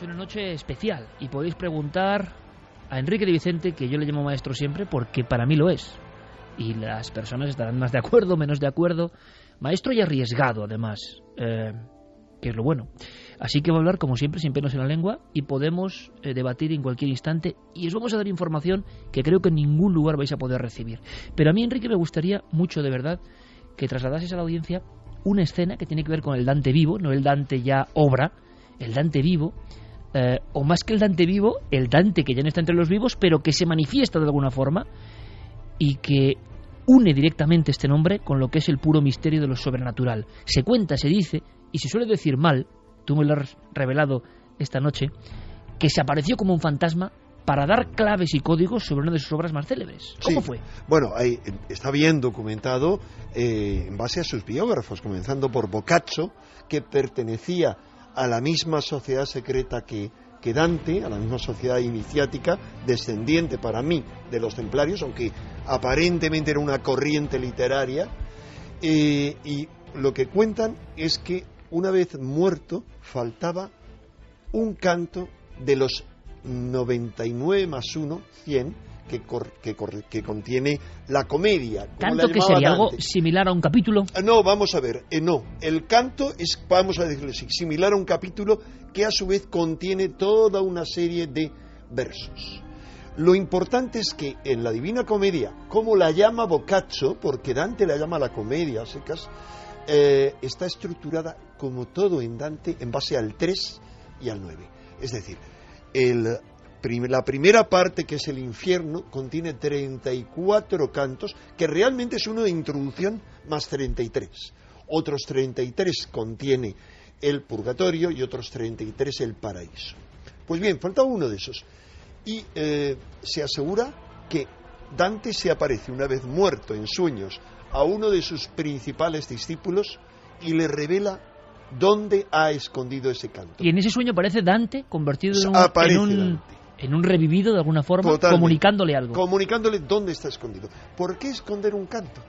es una noche especial y podéis preguntar a Enrique de Vicente, que yo le llamo maestro siempre, porque para mí lo es. Y las personas estarán más de acuerdo, menos de acuerdo. Maestro y arriesgado, además, que es lo bueno. Así que va a hablar, como siempre, sin pelos en la lengua, y podemos debatir en cualquier instante, y os vamos a dar información que creo que en ningún lugar vais a poder recibir. Pero a mí, Enrique, me gustaría mucho, de verdad, que trasladases a la audiencia una escena que tiene que ver con el Dante vivo, no el Dante ya obra, el Dante vivo, o más que el Dante vivo, el Dante que ya no está entre los vivos, pero que se manifiesta de alguna forma y que une directamente este nombre con lo que es el puro misterio de lo sobrenatural. Se cuenta, se dice, y se suele decir mal, tú me lo has revelado esta noche, que se apareció como un fantasma para dar claves y códigos sobre una de sus obras más célebres. ¿Cómo fue? Bueno, ahí está bien documentado en base a sus biógrafos, comenzando por Boccaccio, que pertenecía a la misma sociedad secreta que Dante, a la misma sociedad iniciática, descendiente para mí de los templarios, aunque aparentemente era una corriente literaria, y lo que cuentan es que una vez muerto faltaba un canto de los 99 más 1, 100, que contiene la comedia. ¿Canto que sería? Dante. ¿Algo similar a un capítulo? No, vamos a ver, no. El canto es, vamos a decirlo así, similar a un capítulo que a su vez contiene toda una serie de versos. Lo importante es que en la Divina Comedia, como la llama Boccaccio, porque Dante la llama la comedia, secas, está estructurada como todo en Dante en base al 3 y al 9. Es decir, la primera parte, que es el infierno, contiene 34 cantos, que realmente es uno de introducción más 33. Otros 33 contiene el purgatorio y otros 33 el paraíso. Pues bien, falta uno de esos. Y se asegura que Dante se aparece una vez muerto en sueños a uno de sus principales discípulos y le revela dónde ha escondido ese canto. Y en ese sueño aparece Dante convertido en un revivido de alguna forma. Totalmente. Comunicándole algo. Comunicándole dónde está escondido. ¿Por qué esconder un canto?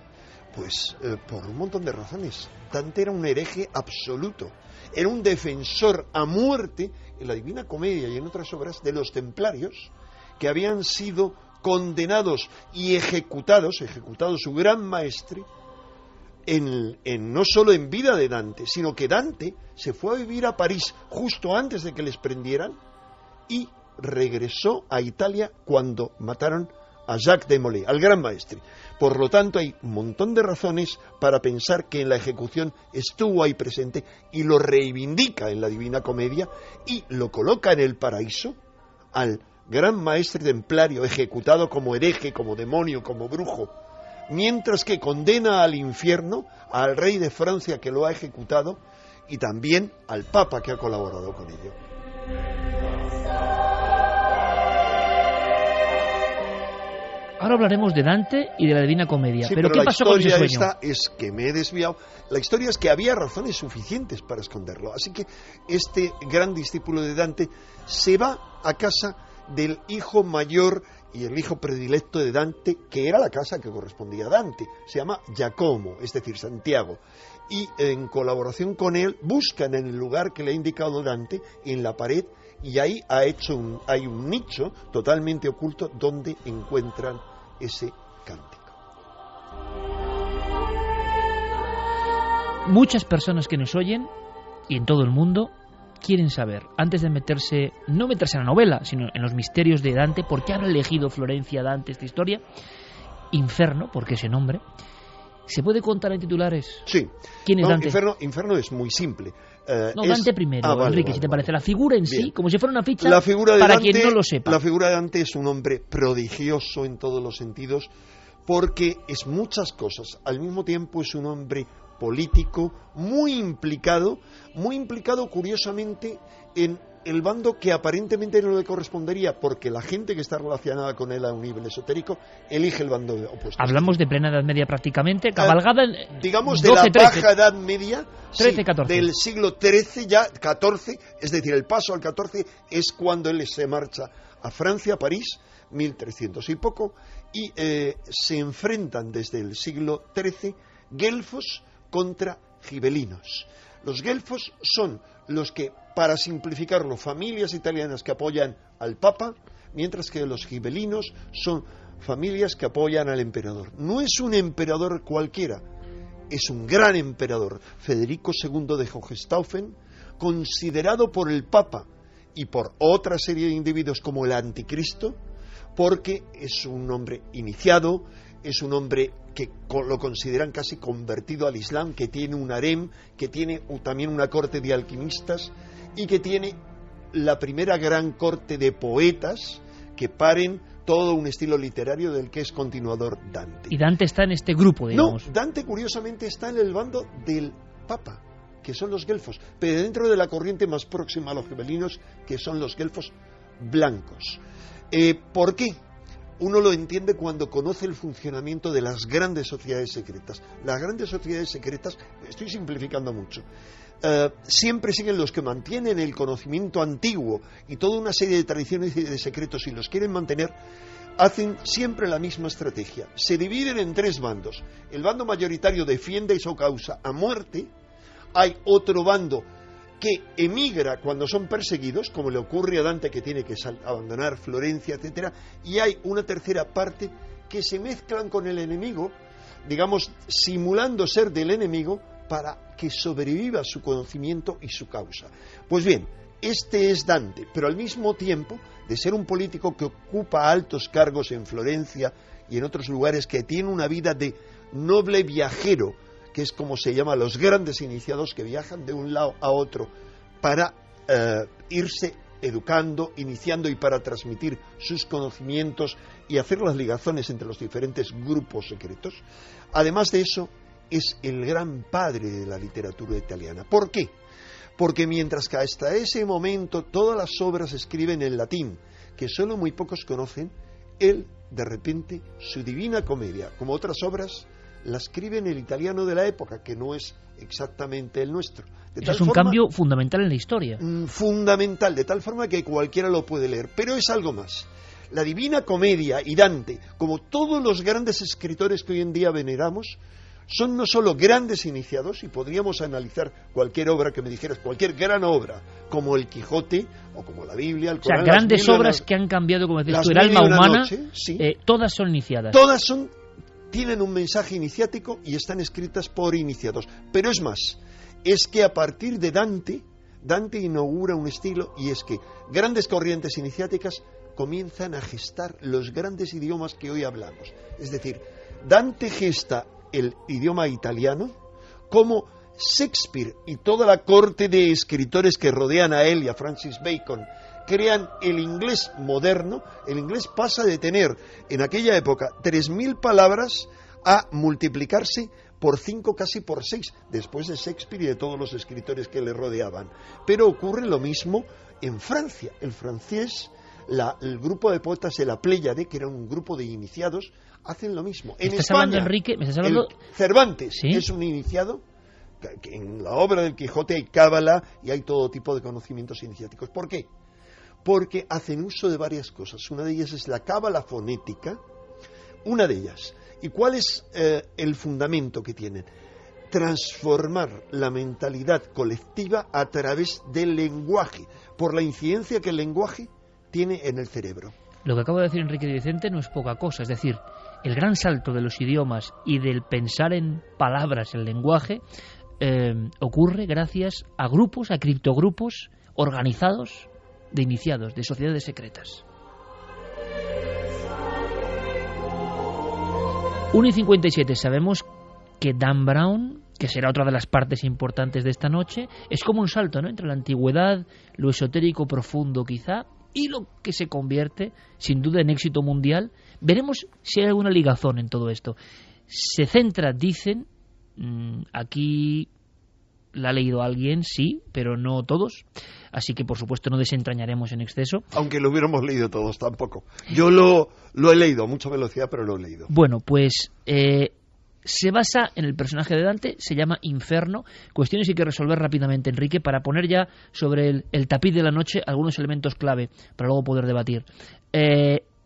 Pues por un montón de razones. Dante era un hereje absoluto. Era un defensor a muerte en la Divina Comedia y en otras obras de los templarios, que habían sido condenados y ejecutado su gran maestre, no solo en vida de Dante, sino que Dante se fue a vivir a París justo antes de que les prendieran y regresó a Italia cuando mataron a Jacques de Molay, al gran maestre. Por lo tanto, hay un montón de razones para pensar que en la ejecución estuvo ahí presente y lo reivindica en la Divina Comedia y lo coloca en el paraíso al gran maestre templario ejecutado como hereje, como demonio, como brujo, mientras que condena al infierno al rey de Francia que lo ha ejecutado y también al papa que ha colaborado con ello. Ahora hablaremos de Dante y de la Divina Comedia. Sí, ¿Pero qué pasó con ese sueño? La historia esta es que me he desviado. La historia es que había razones suficientes para esconderlo. Así que este gran discípulo de Dante se va a casa del hijo mayor y el hijo predilecto de Dante, que era la casa que correspondía a Dante. Se llama Giacomo, es decir, Santiago. Y en colaboración con él buscan en el lugar que le ha indicado Dante, en la pared, y ahí hay un nicho totalmente oculto donde encuentran ese cántico. Muchas personas que nos oyen, y en todo el mundo, quieren saber, antes de no meterse en la novela, sino en los misterios de Dante, por qué habrá elegido Florencia Dante esta historia, Inferno, porque ese nombre, ¿se puede contar en titulares? Sí. ¿Quién es Dante? Inferno es muy simple. Dante primero, Enrique, si te parece. La figura en sí, como si fuera una ficha, para Dante, quien no lo sepa. La figura de Dante es un hombre prodigioso en todos los sentidos, porque es muchas cosas. Al mismo tiempo es un hombre político, muy implicado curiosamente en el bando que aparentemente no le correspondería, porque la gente que está relacionada con él a un nivel esotérico elige el bando opuesto. Hablamos de plena Edad Media prácticamente, cabalgada digamos 12, de la 13. Baja Edad Media, 13, 14. Del siglo XIII, ya 14, es decir, el paso al 14 es cuando él se marcha a Francia, a París, 1300 y poco, y se enfrentan desde el siglo XIII guelfos contra gibelinos. Los guelfos son los que para simplificarlo, familias italianas que apoyan al Papa, mientras que los gibelinos son familias que apoyan al emperador. No es un emperador cualquiera, es un gran emperador, Federico II de Hohenstaufen, considerado por el Papa y por otra serie de individuos como el Anticristo, porque es un hombre iniciado, es un hombre que lo consideran casi convertido al Islam, que tiene un harem, que tiene también una corte de alquimistas y que tiene la primera gran corte de poetas que paren todo un estilo literario del que es continuador Dante. Y Dante está en este grupo, digamos. No, Dante curiosamente está en el bando del Papa, que son los guelfos, pero dentro de la corriente más próxima a los gibelinos, que son los guelfos blancos. ¿Por qué? Uno lo entiende cuando conoce el funcionamiento de las grandes sociedades secretas. Las grandes sociedades secretas, estoy simplificando mucho, siempre siguen los que mantienen el conocimiento antiguo y toda una serie de tradiciones y de secretos y los quieren mantener, hacen siempre la misma estrategia. Se dividen en tres bandos. El bando mayoritario defiende su causa a muerte. Hay otro bando que emigra cuando son perseguidos, como le ocurre a Dante, que tiene que abandonar Florencia, etcétera, y hay una tercera parte que se mezclan con el enemigo, digamos, simulando ser del enemigo para que sobreviva su conocimiento y su causa. Pues bien, este es Dante, pero al mismo tiempo, de ser un político que ocupa altos cargos en Florencia y en otros lugares, que tiene una vida de noble viajero, que es como se llama los grandes iniciados que viajan de un lado a otro para irse educando, iniciando y para transmitir sus conocimientos y hacer las ligazones entre los diferentes grupos secretos. Además de eso, es el gran padre de la literatura italiana. ¿Por qué? Porque mientras que hasta ese momento todas las obras se escriben en latín, que solo muy pocos conocen, él, de repente, su Divina Comedia, como otras obras, la escribe en el italiano de la época, que no es exactamente el nuestro. Es un cambio fundamental en la historia. Fundamental, de tal forma que cualquiera lo puede leer. Pero es algo más. La Divina Comedia y Dante, como todos los grandes escritores que hoy en día veneramos, son no solo grandes iniciados, y podríamos analizar cualquier obra que me dijeras, cualquier gran obra, como el Quijote o como la Biblia, el Corán, grandes obras que han cambiado, como decías tú, el alma humana, noche, sí. Todas son iniciadas. Todas tienen un mensaje iniciático y están escritas por iniciados. Pero es más, es que a partir de Dante inaugura un estilo, y es que grandes corrientes iniciáticas comienzan a gestar los grandes idiomas que hoy hablamos. Es decir, Dante gesta el idioma italiano, como Shakespeare y toda la corte de escritores que rodean a él y a Francis Bacon crean el inglés moderno. El inglés pasa de tener en aquella época 3.000 palabras a multiplicarse por 5, casi por 6, después de Shakespeare y de todos los escritores que le rodeaban. Pero ocurre lo mismo en Francia. El francés, el grupo de poetas de la Pléyade, que era un grupo de iniciados, hacen lo mismo. En ¿Estás España, hablando, Enrique? ¿Me estás hablando? Cervantes, ¿sí?, es un iniciado. Que en la obra del Quijote hay cábala y hay todo tipo de conocimientos iniciáticos. ¿Por qué? Porque hacen uso de varias cosas. Una de ellas es la cábala fonética, una de ellas. ¿Y cuál es el fundamento que tienen? Transformar la mentalidad colectiva a través del lenguaje, por la incidencia que el lenguaje tiene en el cerebro. Lo que acabo de decir Enrique de Vicente no es poca cosa, es decir, el gran salto de los idiomas y del pensar en palabras, el lenguaje, ocurre gracias a grupos, a criptogrupos organizados de iniciados, de sociedades secretas. 1:57, sabemos que Dan Brown, que será otra de las partes importantes de esta noche, es como un salto, ¿no?, entre la antigüedad, lo esotérico profundo quizá, y lo que se convierte, sin duda, en éxito mundial. Veremos si hay alguna ligazón en todo esto. Se centra, dicen, aquí la ha leído alguien, sí, pero no todos, así que por supuesto no desentrañaremos en exceso. Aunque lo hubiéramos leído todos, tampoco. Yo lo he leído a mucha velocidad, pero lo he leído. Bueno, pues se basa en el personaje de Dante, se llama Inferno. Cuestiones hay que resolver rápidamente, Enrique, para poner ya sobre el tapiz de la noche algunos elementos clave para luego poder debatir.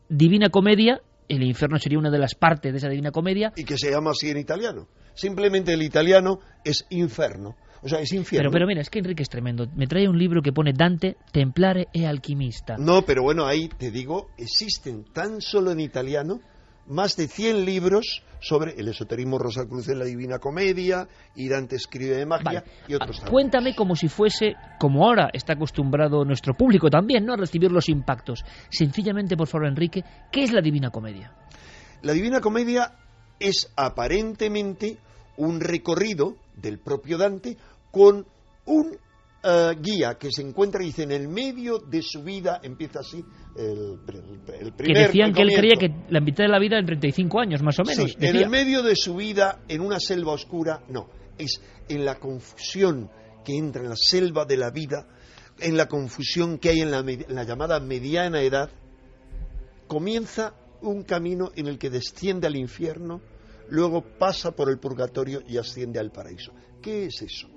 Divina Comedia, el infierno sería una de las partes de esa Divina Comedia. Y que se llama así en italiano. Simplemente el italiano es inferno. O sea, es infierno. Pero mira, es que Enrique es tremendo. Me trae un libro que pone Dante, Templare e Alquimista. No, pero bueno, ahí te digo, existen tan solo en italiano más de 100 libros sobre el esoterismo rosacruciano en la Divina Comedia, y Dante escribe de magia, y otros tantos. Cuéntame como si fuese, como ahora está acostumbrado nuestro público también, ¿no?, a recibir los impactos. Sencillamente, por favor, Enrique, ¿qué es la Divina Comedia? La Divina Comedia es aparentemente un recorrido del propio Dante con un guía que se encuentra, dice, en el medio de su vida, empieza así el primer que decían que él comienzo. creía que la mitad de la vida en 35 años, más o menos. Sí, en el medio de su vida, en una selva oscura, no, es en la confusión que entra en la selva de la vida, en la confusión que hay en la llamada mediana edad, comienza un camino en el que desciende al infierno, luego pasa por el purgatorio y asciende al paraíso. ¿Qué es eso?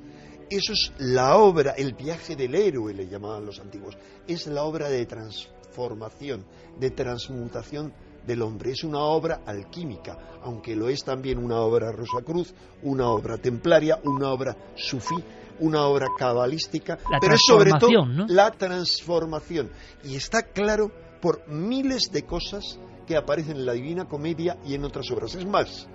Eso es la obra, el viaje del héroe, le llamaban los antiguos. Es la obra de transformación, de transmutación del hombre. Es una obra alquímica, aunque lo es también una obra Rosacruz, una obra templaria, una obra sufí, una obra cabalística, pero es sobre todo, ¿no?, la transformación. Y está claro por miles de cosas que aparecen en la Divina Comedia y en otras obras. Es más,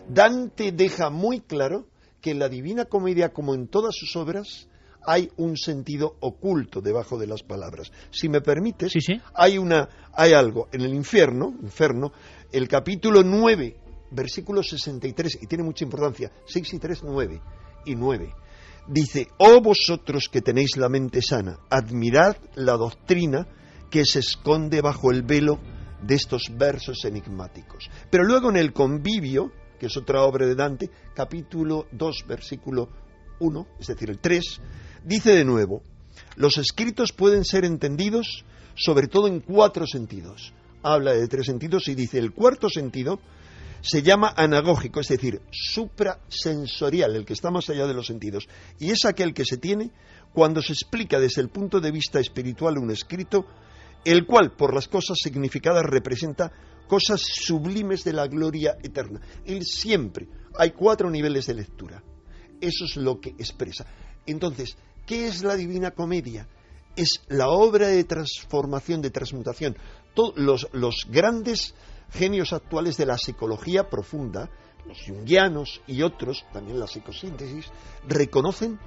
Dante deja muy claro que en la Divina Comedia, como en todas sus obras, hay un sentido oculto debajo de las palabras. Si me permites, sí. hay algo en el infierno, el capítulo 9, versículo 63, y tiene mucha importancia, 6 y 3, 9 y 9. Dice: «Oh vosotros que tenéis la mente sana, admirad la doctrina que se esconde bajo el velo de estos versos enigmáticos». Pero luego en el Convivio, que es otra obra de Dante, capítulo 2, versículo 1, es decir, el 3, dice de nuevo: «Los escritos pueden ser entendidos sobre todo en 4 sentidos». Habla de 3 sentidos y dice: el cuarto sentido se llama anagógico, es decir, suprasensorial, el que está más allá de los sentidos, y es aquel que se tiene cuando se explica desde el punto de vista espiritual un escrito, el cual, por las cosas significadas, representa cosas sublimes de la gloria eterna. Él siempre, hay 4 niveles de lectura. Eso es lo que expresa. Entonces, ¿qué es la Divina Comedia? Es la obra de transformación, de transmutación. Los grandes genios actuales de la psicología profunda, los junguianos y otros, también la psicosíntesis, reconocen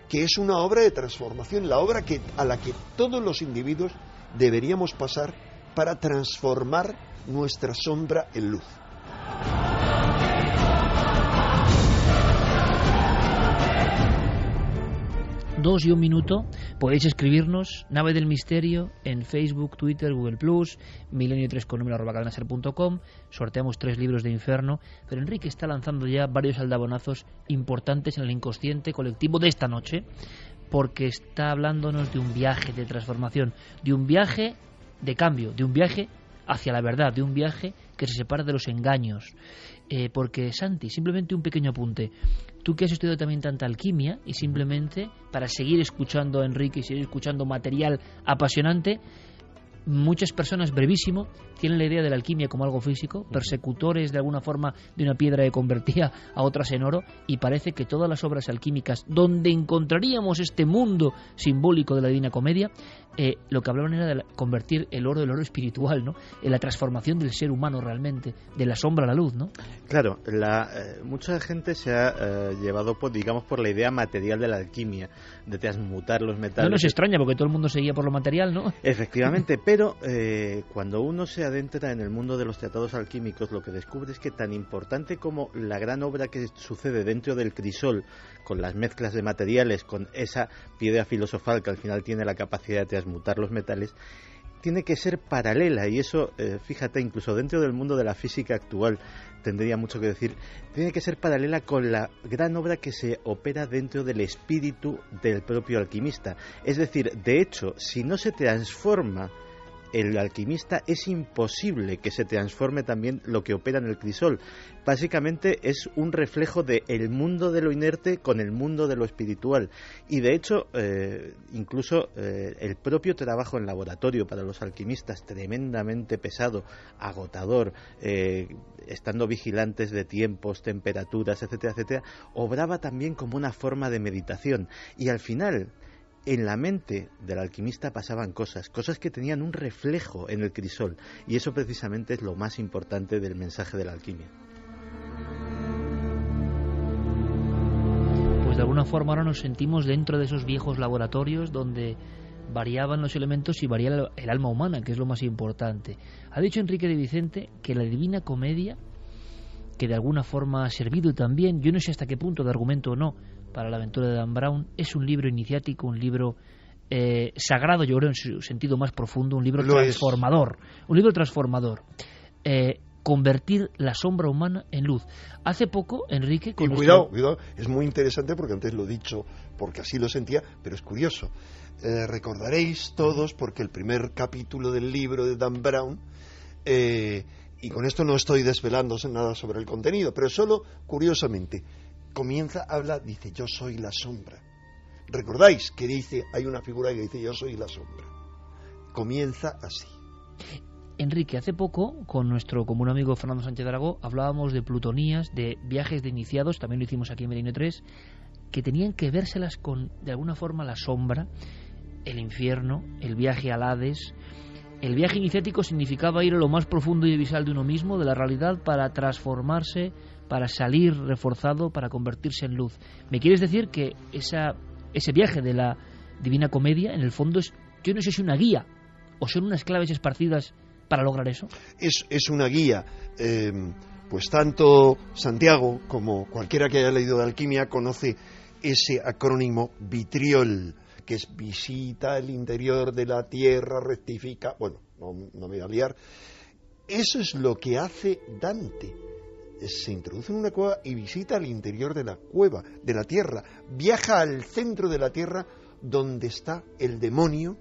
que es una obra de transformación, la obra a la que todos los individuos deberíamos pasar para transformar nuestra sombra en luz. Dos y un minuto. Podéis escribirnos, Nave del Misterio, en Facebook, Twitter, Google+, milenio3con@cadenaser.com. Sorteamos 3 libros de Inferno. Pero Enrique está lanzando ya varios aldabonazos importantes en el inconsciente colectivo de esta noche, porque está hablándonos de un viaje de transformación, de un viaje de cambio, de un viaje hacia la verdad, de un viaje que se separa de los engaños. Porque, Santi, simplemente un pequeño apunte. Tú que has estudiado también tanta alquimia, y simplemente para seguir escuchando a Enrique y seguir escuchando material apasionante, muchas personas, brevísimo, tienen la idea de la alquimia como algo físico, persecutores de alguna forma de una piedra que convertía a otras en oro, y parece que todas las obras alquímicas donde encontraríamos este mundo simbólico de la Divina Comedia, lo que hablaban era de convertir el oro del oro espiritual, ¿no?, en la transformación del ser humano realmente, de la sombra a la luz, ¿no? Claro, mucha gente se ha llevado por la idea material de la alquimia, de transmutar los metales. No nos extraña, porque todo el mundo seguía por lo material, ¿no? Efectivamente, pero cuando uno se adentra en el mundo de los tratados alquímicos, lo que descubre es que tan importante como la gran obra que sucede dentro del crisol, con las mezclas de materiales, con esa piedra filosofal que al final tiene la capacidad de transmutar los metales, tiene que ser paralela, y eso, fíjate, incluso dentro del mundo de la física actual tendría mucho que decir, tiene que ser paralela con la gran obra que se opera dentro del espíritu del propio alquimista. Es decir, de hecho, si no se transforma el alquimista es imposible que se transforme también lo que opera en el crisol. Básicamente es un reflejo del mundo de lo inerte con el mundo de lo espiritual. Y de hecho, incluso el propio trabajo en laboratorio para los alquimistas, tremendamente pesado, agotador, estando vigilantes de tiempos, temperaturas, etcétera, etcétera, obraba también como una forma de meditación. Y al final, en la mente del alquimista pasaban cosas que tenían un reflejo en el crisol, y eso precisamente es lo más importante del mensaje de la alquimia. Pues de alguna forma ahora nos sentimos dentro de esos viejos laboratorios donde variaban los elementos y varía el alma humana, que es lo más importante. Ha dicho Enrique de Vicente que la Divina Comedia, que de alguna forma ha servido también, yo no sé hasta qué punto de argumento o no, para la aventura de Dan Brown, es un libro iniciático, un libro sagrado, yo creo en su sentido más profundo, un libro transformador, convertir la sombra humana en luz. Hace poco, Enrique... Y cuidado, es muy interesante porque antes lo he dicho, porque así lo sentía, pero es curioso. Recordaréis todos, porque el primer capítulo del libro de Dan Brown, y con esto no estoy desvelándose nada sobre el contenido, pero solo curiosamente, dice, yo soy la sombra. ¿Recordáis que dice, hay una figura que dice, yo soy la sombra? Comienza así. Enrique, hace poco, con nuestro común amigo Fernando Sánchez de Aragó, hablábamos de plutonías, de viajes de iniciados, también lo hicimos aquí en Milenio 3, que tenían que vérselas con, de alguna forma, la sombra, el infierno, el viaje al Hades. El viaje iniciático significaba ir a lo más profundo y visceral de uno mismo, de la realidad, para transformarse, para salir reforzado, para convertirse en luz. ¿Me quieres decir que ese viaje de la Divina Comedia, en el fondo, yo no sé si una guía o son unas claves esparcidas para lograr eso? Es una guía. Pues tanto Santiago como cualquiera que haya leído de alquimia conoce ese acrónimo Vitriol, que es visita el interior de la tierra, rectifica... Bueno, no me voy a liar. Eso es lo que hace Dante. Se introduce en una cueva y visita el interior de la cueva, de la tierra. Viaja al centro de la tierra donde está el demonio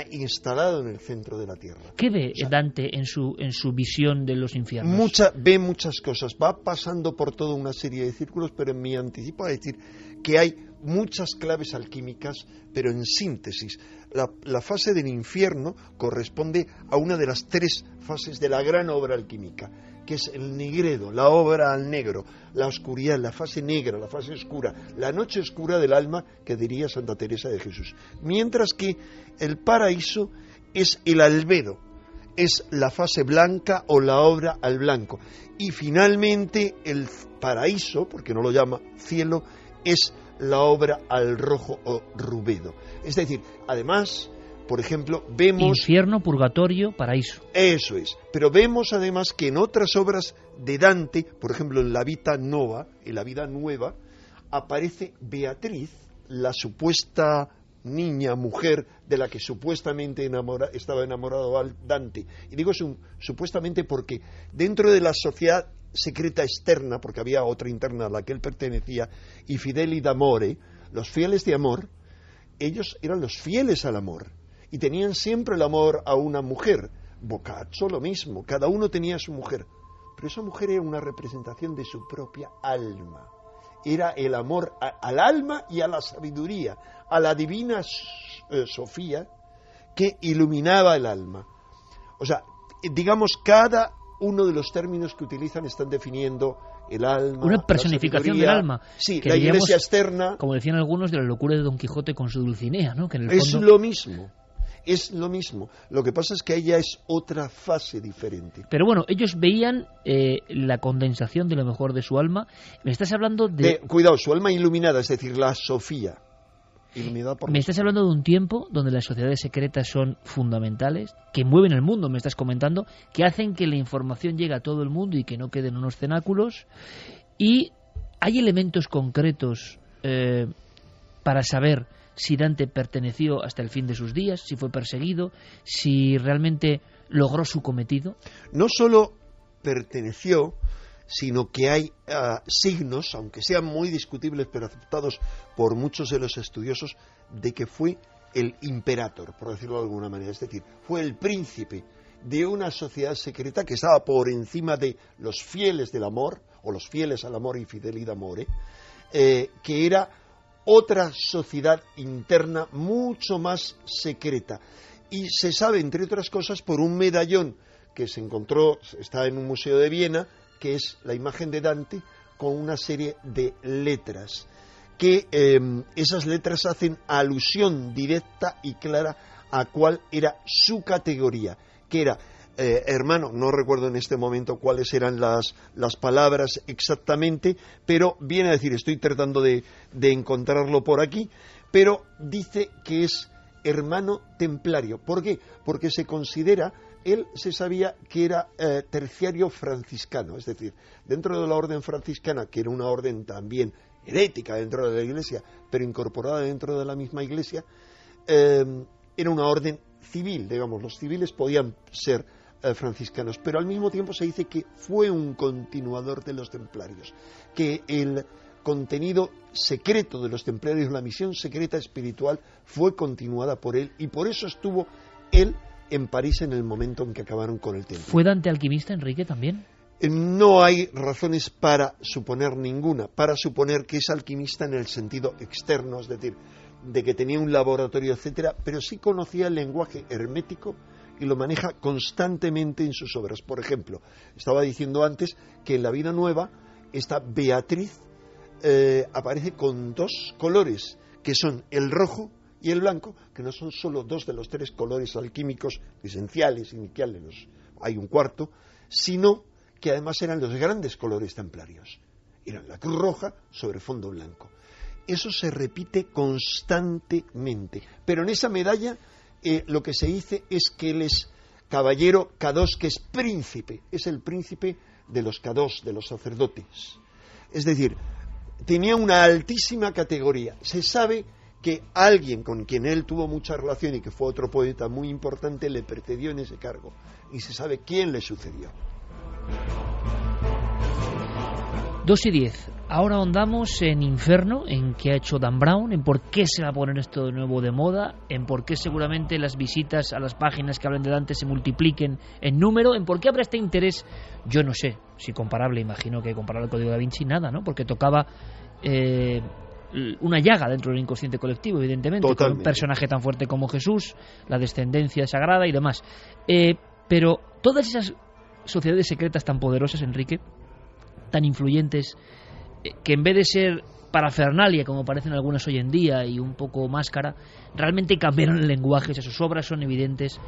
instalado en el centro de la tierra. ¿Qué ve Dante en su visión de los infiernos? Ve muchas cosas. Va pasando por toda una serie de círculos, pero en mi anticipo a decir que hay muchas claves alquímicas, pero en síntesis. La fase del infierno corresponde a una de las tres fases de la gran obra alquímica, que es el nigredo, la obra al negro, la oscuridad, la fase negra, la fase oscura, la noche oscura del alma, que diría Santa Teresa de Jesús. Mientras que el paraíso es el albedo, es la fase blanca o la obra al blanco. Y finalmente el paraíso, porque no lo llama cielo, es la obra al rojo o rubedo. Es decir, además, por ejemplo, vemos... Infierno, purgatorio, paraíso. Eso es. Pero vemos además que en otras obras de Dante, por ejemplo en la Vita Nova, en la Vida Nueva, aparece Beatriz, la supuesta mujer de la que supuestamente estaba enamorado Dante. Y digo supuestamente porque dentro de la sociedad secreta externa, porque había otra interna a la que él pertenecía, y fideli d'amore, los fieles de amor, ellos eran los fieles al amor y tenían siempre el amor a una mujer. Boccaccio lo mismo, cada uno tenía su mujer, pero esa mujer era una representación de su propia alma, era el amor al alma y a la sabiduría, a la divina Sofía que iluminaba el alma. O sea, digamos, cada uno de los términos que utilizan están definiendo el alma, una personificación del alma. Sí, que la iglesia externa. Como decían algunos, de la locura de Don Quijote con su Dulcinea, ¿no? Que en el es fondo... Es lo mismo. Lo que pasa es que ella es otra fase diferente. Pero bueno, ellos veían la condensación de lo mejor de su alma. Me estás hablando cuidado, su alma iluminada, es decir, la Sofía. Me estás hablando de un tiempo donde las sociedades secretas son fundamentales, que mueven el mundo, me estás comentando, que hacen que la información llegue a todo el mundo y que no queden unos cenáculos. Y hay elementos concretos para saber si Dante perteneció hasta el fin de sus días, si fue perseguido, si realmente logró su cometido. No solo perteneció, sino que hay signos, aunque sean muy discutibles pero aceptados por muchos de los estudiosos, de que fue el imperator, por decirlo de alguna manera, es decir, fue el príncipe de una sociedad secreta que estaba por encima de los fieles del amor, o los fieles al amor y fidelidad amore, que era otra sociedad interna mucho más secreta. Y se sabe, entre otras cosas, por un medallón que se encontró, está en un museo de Viena, que es la imagen de Dante con una serie de letras, que esas letras hacen alusión directa y clara a cuál era su categoría, que era, hermano, no recuerdo en este momento cuáles eran las palabras exactamente, pero viene a decir, estoy tratando de encontrarlo por aquí, pero dice que es hermano templario. ¿Por qué? Porque se considera, él se sabía que era terciario franciscano, es decir, dentro de la orden franciscana, que era una orden también herética dentro de la Iglesia, pero incorporada dentro de la misma Iglesia, era una orden civil, digamos, los civiles podían ser franciscanos, pero al mismo tiempo se dice que fue un continuador de los templarios, que el contenido secreto de los templarios, la misión secreta espiritual, fue continuada por él, y por eso estuvo él en París en el momento en que acabaron con el templo. ¿Fue Dante alquimista, Enrique, también? No hay razones para suponer ninguna, para suponer que es alquimista en el sentido externo, es decir, de que tenía un laboratorio, etcétera, pero sí conocía el lenguaje hermético y lo maneja constantemente en sus obras. Por ejemplo, estaba diciendo antes que en la Vida Nueva esta Beatriz aparece con dos colores, que son el rojo y el blanco, que no son solo dos de los tres colores alquímicos esenciales, iniciales, hay un cuarto, sino que además eran los grandes colores templarios. Eran la cruz roja sobre fondo blanco. Eso se repite constantemente. Pero en esa medalla lo que se dice es que él es caballero K2, que es príncipe. Es el príncipe de los K2, de los sacerdotes. Es decir, tenía una altísima categoría. Se sabe que alguien con quien él tuvo mucha relación y que fue otro poeta muy importante le precedió en ese cargo. Y se sabe quién le sucedió. 2:10. Ahora ahondamos en Inferno, en qué ha hecho Dan Brown, en por qué se va a poner esto de nuevo de moda, en por qué seguramente las visitas a las páginas que hablan de Dante se multipliquen en número, en por qué habrá este interés, yo no sé, si comparable, imagino que comparable al Código da Vinci, nada, ¿no? Porque tocaba una llaga dentro del inconsciente colectivo, evidentemente, totalmente, con un personaje tan fuerte como Jesús, la descendencia sagrada y demás. Pero todas esas sociedades secretas tan poderosas, Enrique, tan influyentes, que en vez de ser parafernalia, como parecen algunas hoy en día, y un poco máscara, realmente cambiaron el lenguaje, sus obras son evidentes.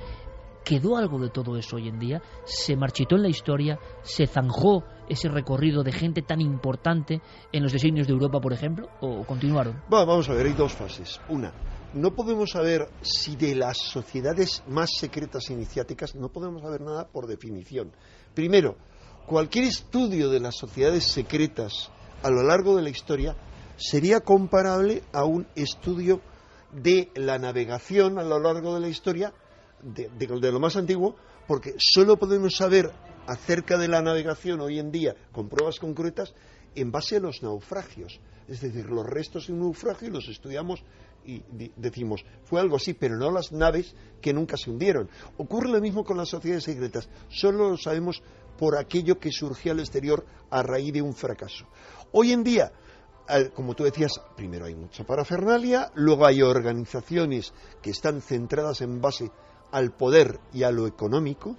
¿Quedó algo de todo eso hoy en día? ¿Se marchitó en la historia? ¿Se zanjó ese recorrido de gente tan importante en los designios de Europa, por ejemplo? ¿O continuaron? Bueno, vamos a ver, hay dos fases. Una, no podemos saber si de las sociedades más secretas e iniciáticas, no podemos saber nada por definición. Primero, cualquier estudio de las sociedades secretas a lo largo de la historia sería comparable a un estudio de la navegación a lo largo de la historia, de lo más antiguo, porque solo podemos saber acerca de la navegación hoy en día con pruebas concretas en base a los naufragios. Es decir, los restos de un naufragio los estudiamos y decimos, fue algo así, pero no las naves que nunca se hundieron. Ocurre lo mismo con las sociedades secretas, solo lo sabemos por aquello que surgió al exterior a raíz de un fracaso. Hoy en día, como tú decías, primero hay mucha parafernalia, luego hay organizaciones que están centradas en base al poder y a lo económico.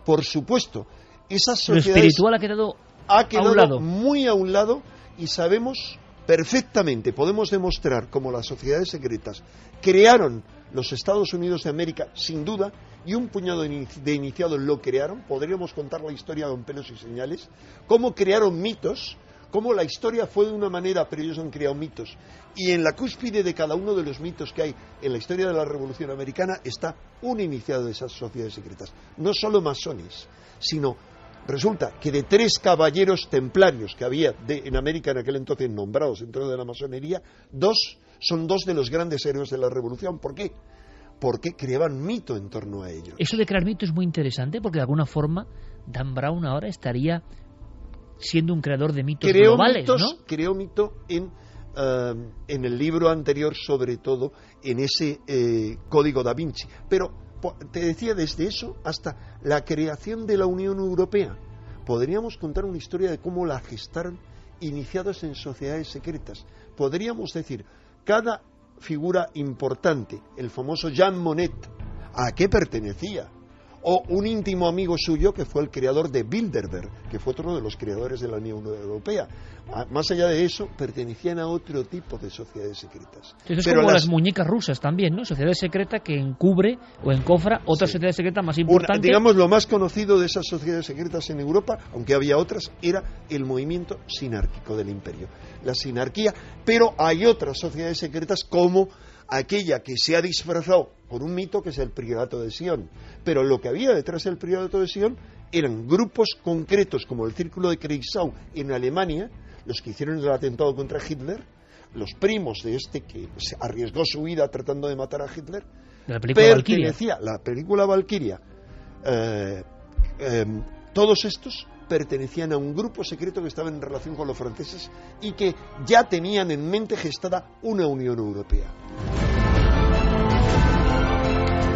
Por supuesto, esas sociedades... Lo espiritual ha quedado a un lado. Muy a un lado, y sabemos perfectamente, podemos demostrar cómo las sociedades secretas crearon los Estados Unidos de América, sin duda, y un puñado de iniciados lo crearon. Podríamos contar la historia con pelos y señales, cómo crearon mitos, cómo la historia fue de una manera, pero ellos han creado mitos. Y en la cúspide de cada uno de los mitos que hay en la historia de la Revolución Americana está un iniciado de esas sociedades secretas. No solo masones, sino resulta que de 3 caballeros templarios que había en América en aquel entonces nombrados dentro de la masonería, 2 son 2 de los grandes héroes de la Revolución. ¿Por qué? Porque creaban mito en torno a ellos. Eso de crear mito es muy interesante, porque de alguna forma Dan Brown ahora estaría siendo un creador de mitos globales, ¿no? Creó mito en en el libro anterior, sobre todo en ese Código da Vinci. Pero te decía, desde eso hasta la creación de la Unión Europea, podríamos contar una historia de cómo la gestaron iniciados en sociedades secretas. Podríamos decir, cada figura importante, el famoso Jean Monnet, ¿a qué pertenecía? O un íntimo amigo suyo que fue el creador de Bilderberg, que fue otro de los creadores de la Unión Europea. Más allá de eso, pertenecían a otro tipo de sociedades secretas. Eso es como las muñecas rusas también, ¿no? Sociedad secreta que encubre o encofra otra sociedad secreta más importante. Digamos, lo más conocido de esas sociedades secretas en Europa, aunque había otras, era el movimiento sinárquico del imperio. La sinarquía, pero hay otras sociedades secretas como aquella que se ha disfrazado por un mito, que es el Priorato de Sion. Pero lo que había detrás del Priorato de Sion eran grupos concretos, como el Círculo de Kreisau en Alemania, los que hicieron el atentado contra Hitler, los primos de este que se arriesgó su vida tratando de matar a Hitler. La película Valkyria. La película Valkyria. Todos estos pertenecían a un grupo secreto que estaba en relación con los franceses y que ya tenían en mente gestada una Unión Europea.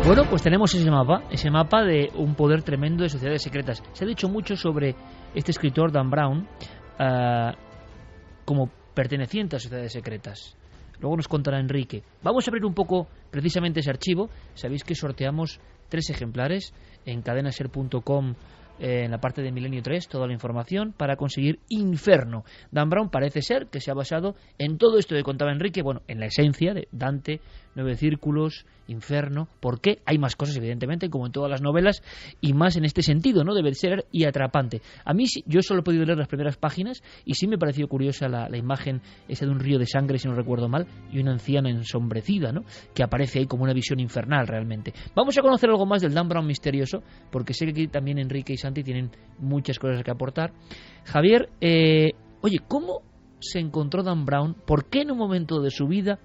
Bueno, pues tenemos ese mapa de un poder tremendo de sociedades secretas. Se ha dicho mucho sobre este escritor Dan Brown como perteneciente a sociedades secretas. Luego nos contará Enrique. Vamos a abrir un poco precisamente ese archivo. Sabéis que sorteamos 3 ejemplares en cadenaser.com. En la parte de Milenio 3, toda la información para conseguir Inferno. Dan Brown parece ser que se ha basado en todo esto que contaba Enrique, bueno, en la esencia de Dante, 9 círculos, Inferno. ¿Por qué? Hay más cosas, evidentemente, como en todas las novelas, y más en este sentido, ¿no? De bestseller y atrapante. A mí, yo solo he podido leer las primeras páginas y sí me pareció curiosa la imagen esa de un río de sangre, si no recuerdo mal, y una anciana ensombrecida, ¿no? Que aparece ahí como una visión infernal, realmente. Vamos a conocer algo más del Dan Brown misterioso, porque sé que aquí también Enrique y Santi tienen muchas cosas que aportar. Javier, oye, ¿cómo se encontró Dan Brown? ¿Por qué en un momento de su vida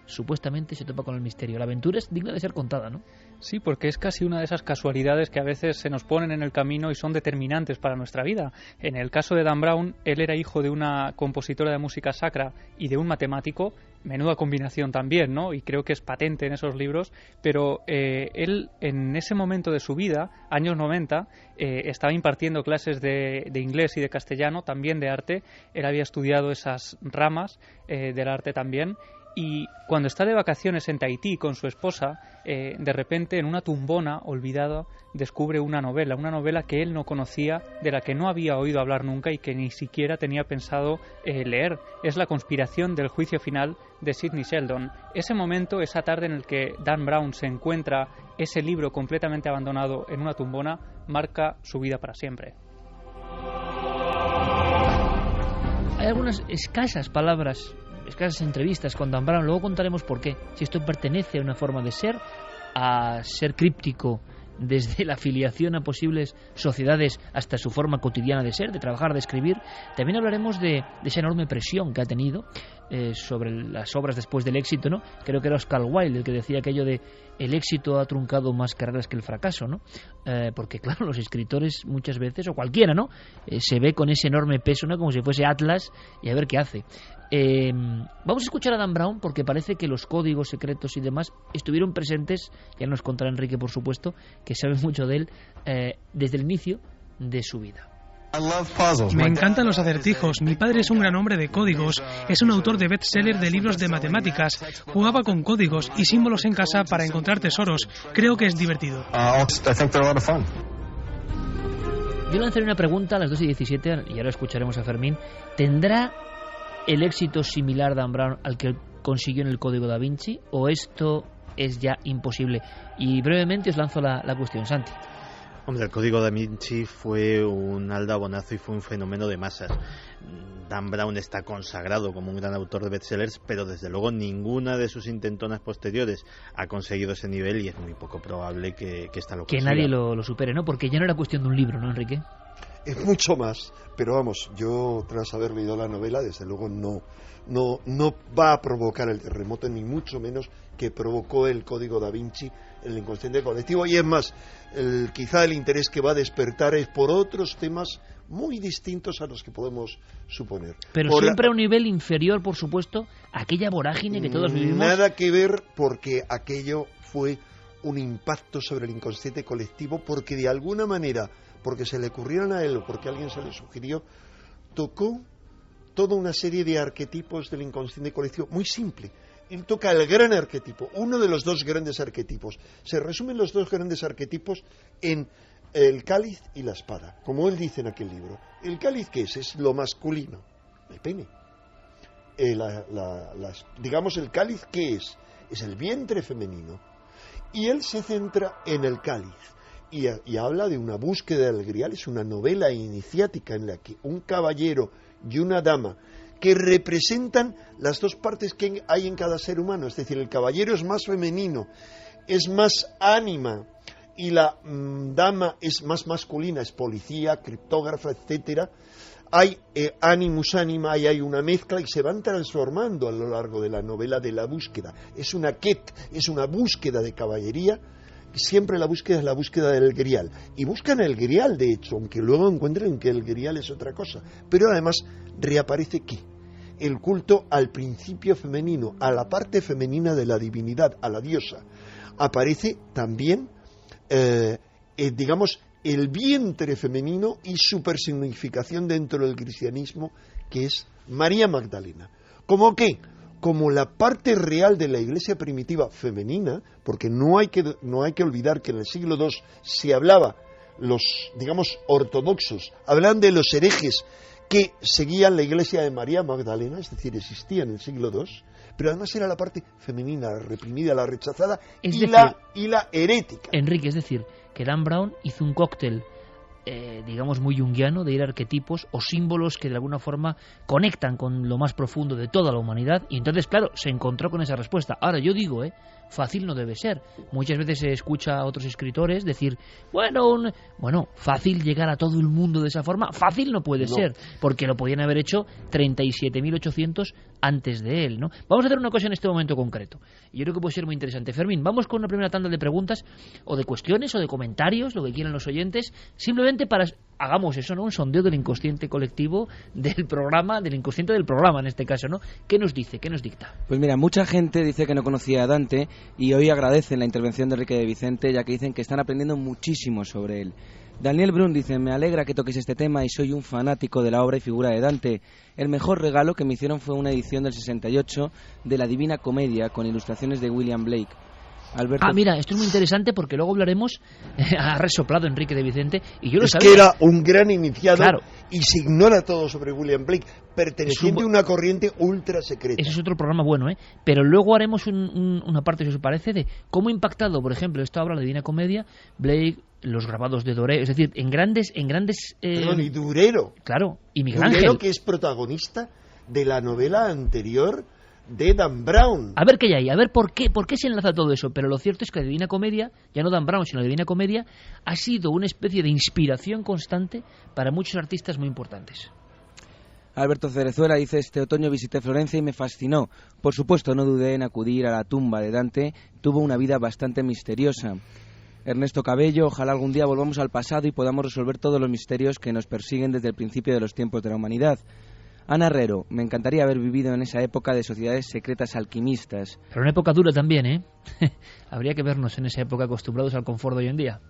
supuestamente se topa con el misterio? La aventura es digna de ser contada, ¿no? Sí, porque es casi una de esas casualidades que a veces se nos ponen en el camino y son determinantes para nuestra vida. En el caso de Dan Brown, él era hijo de una compositora de música sacra y de un matemático. Menuda combinación también, ¿no? Y creo que es patente en esos libros, pero él en ese momento de su vida, años 90, estaba impartiendo clases de inglés y de castellano, también de arte. Él había estudiado esas ramas del arte también. Y cuando está de vacaciones en Tahití con su esposa, de repente en una tumbona olvidada descubre una novela que él no conocía, de la que no había oído hablar nunca y que ni siquiera tenía pensado leer. Es La conspiración del juicio final de Sidney Sheldon. Ese momento, esa tarde en el que Dan Brown se encuentra ese libro completamente abandonado en una tumbona, marca su vida para siempre. Hay algunas escasas entrevistas con Dan Brown, luego contaremos por qué, si esto pertenece a una forma de ser, a ser críptico desde la afiliación a posibles sociedades hasta su forma cotidiana de ser, de trabajar, de escribir. También hablaremos de esa enorme presión que ha tenido sobre las obras después del éxito, ¿no? Creo que era Oscar Wilde el que decía aquello de el éxito ha truncado más carreras que el fracaso, ¿no? Porque claro, los escritores muchas veces, o cualquiera, ¿no? Se ve con ese enorme peso, ¿no? Como si fuese Atlas, y a ver qué hace. Vamos a escuchar a Dan Brown porque parece que los códigos secretos y demás estuvieron presentes, ya nos contará Enrique por supuesto, que sabe mucho de él, desde el inicio de su vida. Me encantan los acertijos. Mi padre es un gran hombre de códigos. Es un autor de bestseller de libros de matemáticas. Jugaba con códigos y símbolos en casa para encontrar tesoros. Creo que es divertido. Yo lanzaré una pregunta a las 2:17 y ahora escucharemos a Fermín. ¿Tendrá el éxito similar Dan Brown al que consiguió en el Código da Vinci o esto es ya imposible? Y brevemente os lanzo la cuestión, Santi. Hombre, el Código da Vinci fue un aldabonazo y fue un fenómeno de masas. Dan Brown está consagrado como un gran autor de bestsellers, pero desde luego ninguna de sus intentonas posteriores ha conseguido ese nivel y es muy poco probable que esta lo consiga. Que nadie lo supere, ¿no? Porque ya no era cuestión de un libro, ¿no, Enrique? Es mucho más, pero vamos, yo tras haber leído la novela, desde luego no va a provocar el terremoto, ni mucho menos que provocó el Código da Vinci en el inconsciente colectivo, y es más, quizá el interés que va a despertar es por otros temas muy distintos a los que podemos suponer. Pero siempre a un nivel inferior, por supuesto, a aquella vorágine que todos vivimos. Nada que ver, porque aquello fue un impacto sobre el inconsciente colectivo, porque de alguna manera, porque se le ocurrieron a él o porque alguien se le sugirió, tocó toda una serie de arquetipos del inconsciente colectivo, muy simple. Él toca el gran arquetipo, uno de los dos grandes arquetipos. Se resumen los dos grandes arquetipos en el cáliz y la espada, como él dice en aquel libro. ¿El cáliz qué es? Es lo masculino, el pene. Digamos, el cáliz ¿qué es? Es el vientre femenino. Y él se centra en el cáliz y habla de una búsqueda del grial. Es una novela iniciática en la que un caballero y una dama, que representan las dos partes que hay en cada ser humano, es decir, el caballero es más femenino, es más ánima, y la dama es más masculina, es policía, criptógrafa, etcétera. Hay animus anima, hay una mezcla, y se van transformando a lo largo de la novela de la búsqueda. Es una quête, es una búsqueda de caballería. Siempre la búsqueda es la búsqueda del grial, y buscan el grial, de hecho, aunque luego encuentren que el grial es otra cosa. Pero además reaparece ¿qué? El culto al principio femenino, a la parte femenina de la divinidad, a la diosa. Aparece también, digamos, el vientre femenino y su persignificación dentro del cristianismo, que es María Magdalena. ¿Cómo qué? Como la parte real de la iglesia primitiva femenina, porque no hay que olvidar que en el siglo II se hablaba, los, digamos, ortodoxos, hablan de los herejes que seguían la iglesia de María Magdalena, es decir, existía en el siglo II, pero además era la parte femenina, la reprimida, la rechazada y la herética. Enrique, es decir, que Dan Brown hizo un cóctel digamos muy junguiano, de ir a arquetipos o símbolos que de alguna forma conectan con lo más profundo de toda la humanidad, y entonces claro, se encontró con esa respuesta. Ahora yo digo, fácil no debe ser. Muchas veces se escucha a otros escritores decir, bueno, fácil llegar a todo el mundo de esa forma, fácil no puede ser, porque lo podían haber hecho 37.800 antes de él, ¿no? Vamos a hacer una cosa en este momento concreto, y yo creo que puede ser muy interesante. Fermín, vamos con una primera tanda de preguntas, o de cuestiones, o de comentarios, lo que quieran los oyentes, simplemente para hagamos eso, ¿no? Un sondeo del inconsciente colectivo del programa, del inconsciente del programa en este caso, ¿no? ¿Qué nos dice? ¿Qué nos dicta? Pues mira, mucha gente dice que no conocía a Dante y hoy agradecen la intervención de Enrique de Vicente, ya que dicen que están aprendiendo muchísimo sobre él. Daniel Brun dice, me alegra que toques este tema y soy un fanático de la obra y figura de Dante. El mejor regalo que me hicieron fue una edición del 68 de la Divina Comedia con ilustraciones de William Blake. Alberto... mira, esto es muy interesante porque luego hablaremos, ha resoplado Enrique de Vicente, y yo lo sabía. Es que era un gran iniciado, claro, y se ignora todo sobre William Blake, perteneciente a una corriente ultra secreta. Ese es otro programa bueno, pero luego haremos una parte, si os parece, de cómo ha impactado, por ejemplo, esto habla de Divina Comedia, Blake, los grabados de Doré, es decir, en grandes Perdón, y Durero. Claro, y Miguel Ángel. Durero, que es protagonista de la novela anterior de Dan Brown. A ver qué hay, a ver por qué se enlaza todo eso, pero lo cierto es que la Divina Comedia, ya no Dan Brown, sino la Divina Comedia, ha sido una especie de inspiración constante para muchos artistas muy importantes. Alberto Cerezuela dice, este otoño visité Florencia y me fascinó. Por supuesto, no dudé en acudir a la tumba de Dante, tuvo una vida bastante misteriosa. Ernesto Cabello, ojalá algún día volvamos al pasado y podamos resolver todos los misterios que nos persiguen desde el principio de los tiempos de la humanidad. Ana Herrero, me encantaría haber vivido en esa época de sociedades secretas alquimistas. Pero una época dura también, Habría que vernos en esa época acostumbrados al confort de hoy en día.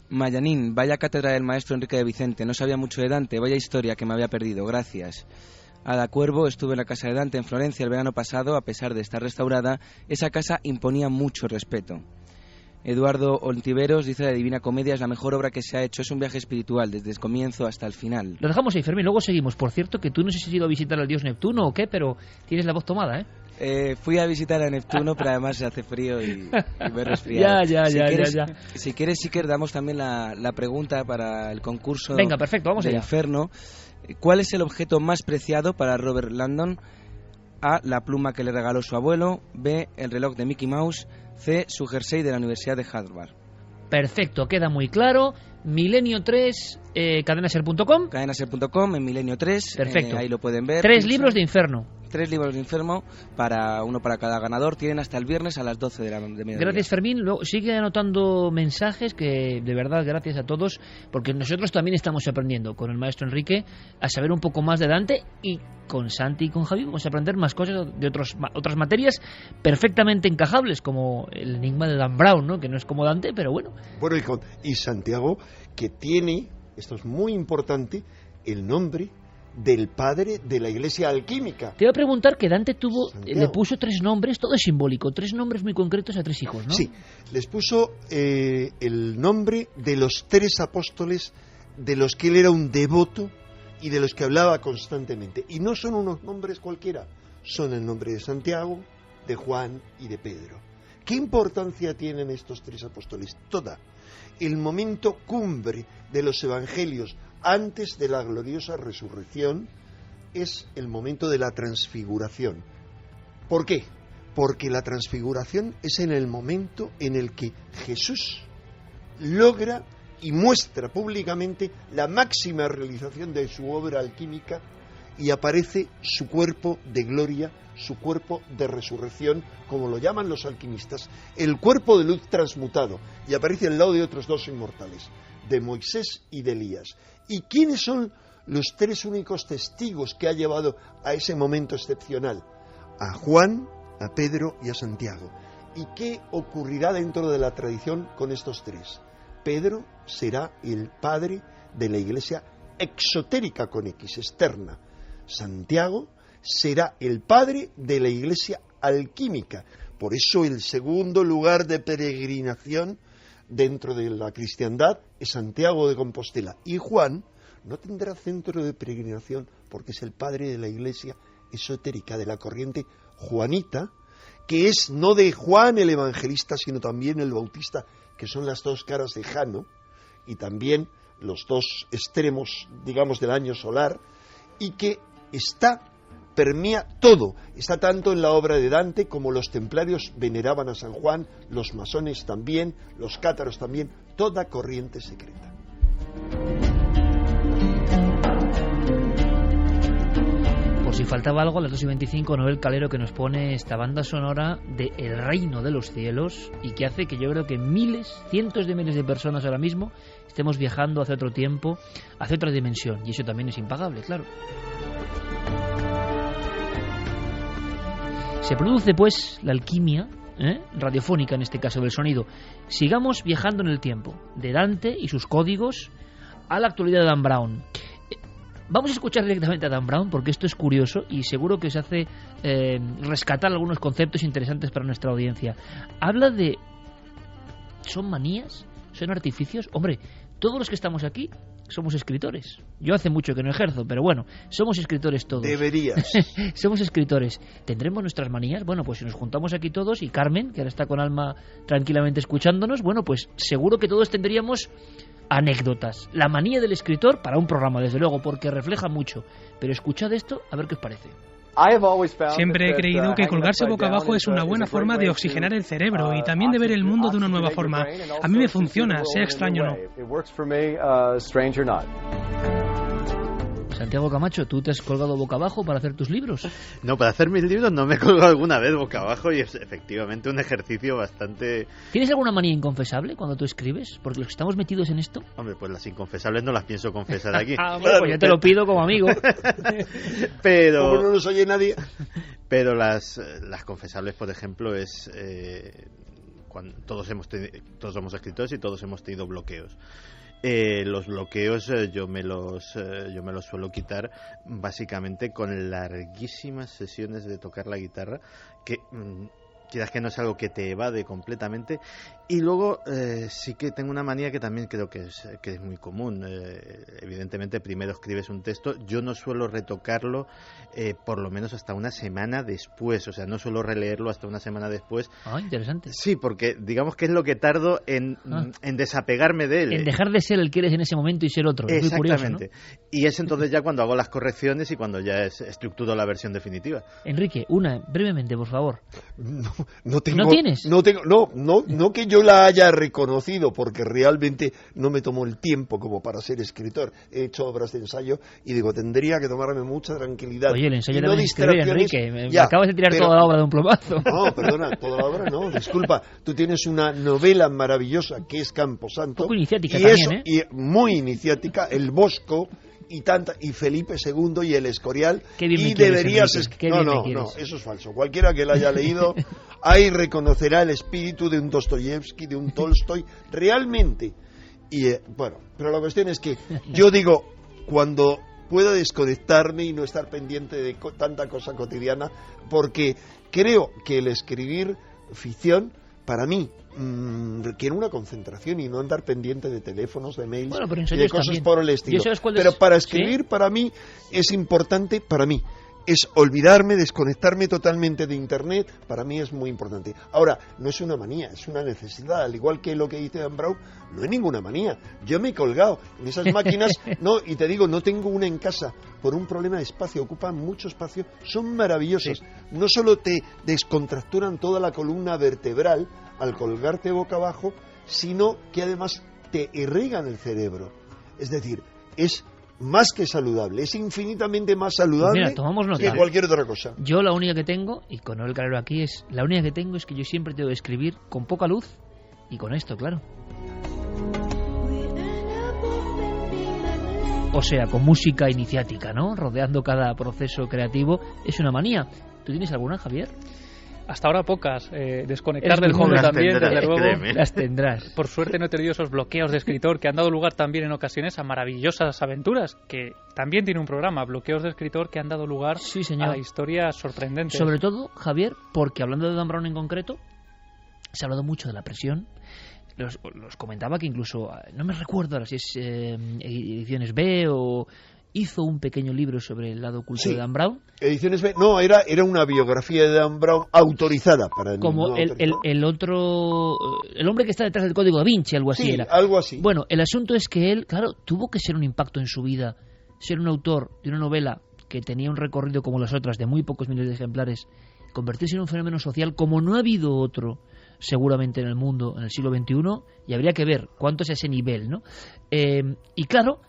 Mayanín, vaya cátedra del maestro Enrique de Vicente, no sabía mucho de Dante, vaya historia que me había perdido, gracias. Ada Cuervo, estuve en la casa de Dante en Florencia el verano pasado, a pesar de estar restaurada, esa casa imponía mucho respeto. Eduardo Ontiveros dice, la Divina Comedia es la mejor obra que se ha hecho, es un viaje espiritual desde el comienzo hasta el final. Lo dejamos ahí, Fermín, luego seguimos. Por cierto, que tú no sé si has ido a visitar al dios Neptuno o qué, pero tienes la voz tomada, Fui a visitar a Neptuno, pero además se hace frío y me he resfriado. Ya. Si quieres, damos también la pregunta para el concurso. Venga, perfecto, vamos allá. Inferno. ¿Cuál es el objeto más preciado para Robert Landon? A, la pluma que le regaló su abuelo. B, el reloj de Mickey Mouse. C, su jersey de la Universidad de Harvard. Perfecto, queda muy claro. Milenio 3, cadenaser.com. Cadenaser.com, en Milenio 3. Perfecto. Ahí lo pueden ver. 3 libros de Inferno. 3 libros de Infermo, uno para cada ganador. Tienen hasta el viernes a las 12 de mediodía. Gracias, Fermín. Luego, sigue anotando mensajes, que de verdad gracias a todos, porque nosotros también estamos aprendiendo con el maestro Enrique a saber un poco más de Dante, y con Santi y con Javi vamos a aprender más cosas de otras materias perfectamente encajables, como el enigma de Dan Brown, ¿no? Que no es como Dante, pero bueno. Bueno, y Santiago, que tiene, esto es muy importante, el nombre del padre de la iglesia alquímica. Te iba a preguntar que Dante Santiago. le puso 3 nombres, todo es simbólico, 3 nombres muy concretos a 3 hijos, ¿no? Sí, les puso el nombre de los 3 apóstoles de los que él era un devoto y de los que hablaba constantemente. Y no son unos nombres cualquiera, son el nombre de Santiago, de Juan y de Pedro. ¿Qué importancia tienen estos 3 apóstoles? Toda. El momento cumbre de los evangelios antes de la gloriosa resurrección es el momento de la transfiguración. ¿Por qué? Porque la transfiguración es en el momento en el que Jesús logra y muestra públicamente la máxima realización de su obra alquímica, y aparece su cuerpo de gloria, su cuerpo de resurrección, como lo llaman los alquimistas, el cuerpo de luz transmutado, y aparece al lado de otros 2 inmortales, de Moisés y de Elías. ¿Y quiénes son los 3 únicos testigos que ha llevado a ese momento excepcional? A Juan, a Pedro y a Santiago. ¿Y qué ocurrirá dentro de la tradición con estos 3? Pedro será el padre de la iglesia exotérica con X, externa. Santiago será el padre de la iglesia alquímica. Por eso el segundo lugar de peregrinación dentro de la cristiandad es Santiago de Compostela. Y Juan no tendrá centro de peregrinación porque es el padre de la iglesia esotérica, de la corriente juanita, que es no de Juan el evangelista, sino también el bautista, que son las 2 caras de Jano, y también los 2 extremos, digamos, del año solar, y que permea todo. Está tanto en la obra de Dante, como los templarios veneraban a San Juan, los masones también, los cátaros también, toda corriente secreta. Por si faltaba algo, a las 2:25, Noel Calero, que nos pone esta banda sonora de El Reino de los Cielos, y que hace que yo creo que cientos de miles de personas ahora mismo estemos viajando hacia otro tiempo, hacia otra dimensión, y eso también es impagable, claro. Se produce pues la alquimia radiofónica, en este caso del sonido. Sigamos viajando en el tiempo, de Dante y sus códigos a la actualidad de Dan Brown. Vamos a escuchar directamente a Dan Brown, porque esto es curioso y seguro que se hace rescatar algunos conceptos interesantes para nuestra audiencia. Habla de... ¿son manías? ¿Son artificios? Hombre, todos los que estamos aquí somos escritores. Yo hace mucho que no ejerzo, pero bueno, somos escritores todos. Deberías. Somos escritores. ¿Tendremos nuestras manías? Bueno, pues si nos juntamos aquí todos, y Carmen, que ahora está con Alma tranquilamente escuchándonos, bueno, pues seguro que todos tendríamos anécdotas. La manía del escritor para un programa, desde luego, porque refleja mucho. Pero escuchad esto, a ver qué os parece. Siempre he creído que colgarse boca abajo es una buena forma de oxigenar el cerebro y también de ver el mundo de una nueva forma. A mí me funciona, sea extraño o no. Santiago Camacho, ¿tú te has colgado boca abajo para hacer tus libros? No, para hacer mis libros no me he colgado alguna vez boca abajo, y es efectivamente un ejercicio bastante... ¿Tienes alguna manía inconfesable cuando tú escribes? Porque los que estamos metidos en esto... Hombre, pues las inconfesables no las pienso confesar aquí. Bueno, pues yo te lo pido como amigo. Pero... Como no nos oye nadie. Pero las confesables, por ejemplo, es... cuando todos somos escritores y todos hemos tenido bloqueos. Los bloqueos yo me los suelo quitar básicamente con larguísimas sesiones de tocar la guitarra, que quizás que no es algo que te evade completamente. Y luego sí que tengo una manía que también creo que es muy común. Evidentemente primero escribes un texto, yo no suelo retocarlo por lo menos hasta una semana después, o sea, no suelo releerlo hasta una semana después. Ah, interesante. Sí, porque digamos que es lo que tardo en desapegarme de él. En dejar de ser el que eres en ese momento y ser otro. Es muy curioso, ¿no? Y es entonces ya cuando hago las correcciones y cuando ya estructuro la versión definitiva. Enrique, brevemente, por favor. No tengo. ¿No tienes? No tengo, no que yo yo la haya reconocido, porque realmente no me tomó el tiempo como para ser escritor. He hecho obras de ensayo y digo, tendría que tomarme mucha tranquilidad. Oye, el ensayo y de no Enrique, me acabas de tirar toda la obra de un plomazo. No, perdona, toda la obra no, disculpa. Tú tienes una novela maravillosa que es Camposanto. Un poco iniciática y también, eso, y muy iniciática, El Bosco y Felipe II y El Escorial. Qué bien y me quieres, deberías Enrique, no, eso es falso. Cualquiera que la haya leído ahí reconocerá el espíritu de un Dostoyevsky, de un Tolstoy, realmente. Y bueno, pero la cuestión es que yo digo, cuando pueda desconectarme y no estar pendiente de tanta cosa cotidiana, porque creo que el escribir ficción, para mí, requiere una concentración y no andar pendiente de teléfonos, de mails, y de cosas por el estilo. Pero para escribir, ¿sí? Para mí es importante, es olvidarme, desconectarme totalmente de Internet, para mí es muy importante. Ahora, no es una manía, es una necesidad, al igual que lo que dice Dan Brown, no es ninguna manía. Yo me he colgado en esas máquinas, y te digo, no tengo una en casa, por un problema de espacio, ocupan mucho espacio, son maravillosas. Sí. No solo te descontracturan toda la columna vertebral al colgarte boca abajo, sino que además te irrigan el cerebro. Es decir, es más que saludable, es infinitamente más saludable, pues mira, tomamos nota, que cualquier otra cosa. Yo la única que tengo, y con el calero aquí, la única que tengo es que yo siempre tengo que escribir con poca luz y con esto, claro. O sea, con música iniciática, ¿no? Rodeando cada proceso creativo. Es una manía. ¿Tú tienes alguna, Javier? Hasta ahora pocas. Desconectar del hobby también, desde luego. Las tendrás. Por suerte no he tenido esos bloqueos de escritor que han dado lugar también en ocasiones a maravillosas aventuras, que también tiene un programa, bloqueos de escritor, que han dado lugar a historias sorprendentes. Sobre todo, Javier, porque hablando de Dan Brown en concreto, se ha hablado mucho de la presión. Los comentaba que incluso, no me recuerdo ahora si es Ediciones B o... hizo un pequeño libro sobre el lado oculto de Dan Brown. Ediciones B, no, era una biografía de Dan Brown autorizada para como el otro, el hombre que está detrás del Código Da Vinci, algo así era. Algo así. Bueno, el asunto es que él, claro, tuvo que ser un impacto en su vida, ser un autor de una novela que tenía un recorrido como las otras, de muy pocos miles de ejemplares, convertirse en un fenómeno social como no ha habido otro seguramente en el mundo en el siglo XXI, y habría que ver cuánto es ese nivel, ¿no? Y claro,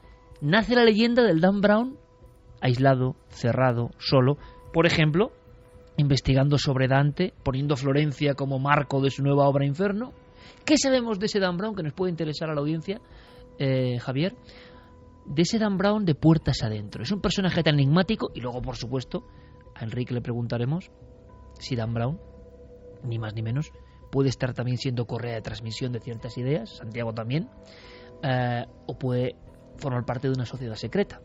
nace la leyenda del Dan Brown aislado, cerrado, solo, por ejemplo, investigando sobre Dante, poniendo Florencia como marco de su nueva obra Inferno. ¿Qué sabemos de ese Dan Brown que nos puede interesar a la audiencia, Javier? De ese Dan Brown de puertas adentro. Es un personaje tan enigmático, y luego, por supuesto, a Enrique le preguntaremos si Dan Brown, ni más ni menos, puede estar también siendo correa de transmisión de ciertas ideas, Santiago también, o puede formar parte de una sociedad secreta.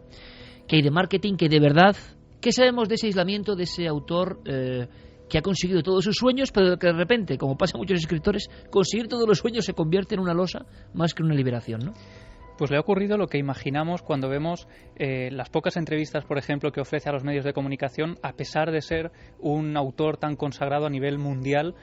¿Qué hay de marketing? ¿Qué de verdad? ¿Qué sabemos de ese aislamiento, de ese autor que ha conseguido todos sus sueños, pero que de repente, como pasa a muchos escritores, conseguir todos los sueños se convierte en una losa más que en una liberación, ¿no? Pues le ha ocurrido lo que imaginamos cuando vemos las pocas entrevistas, por ejemplo, que ofrece a los medios de comunicación, a pesar de ser un autor tan consagrado a nivel mundial,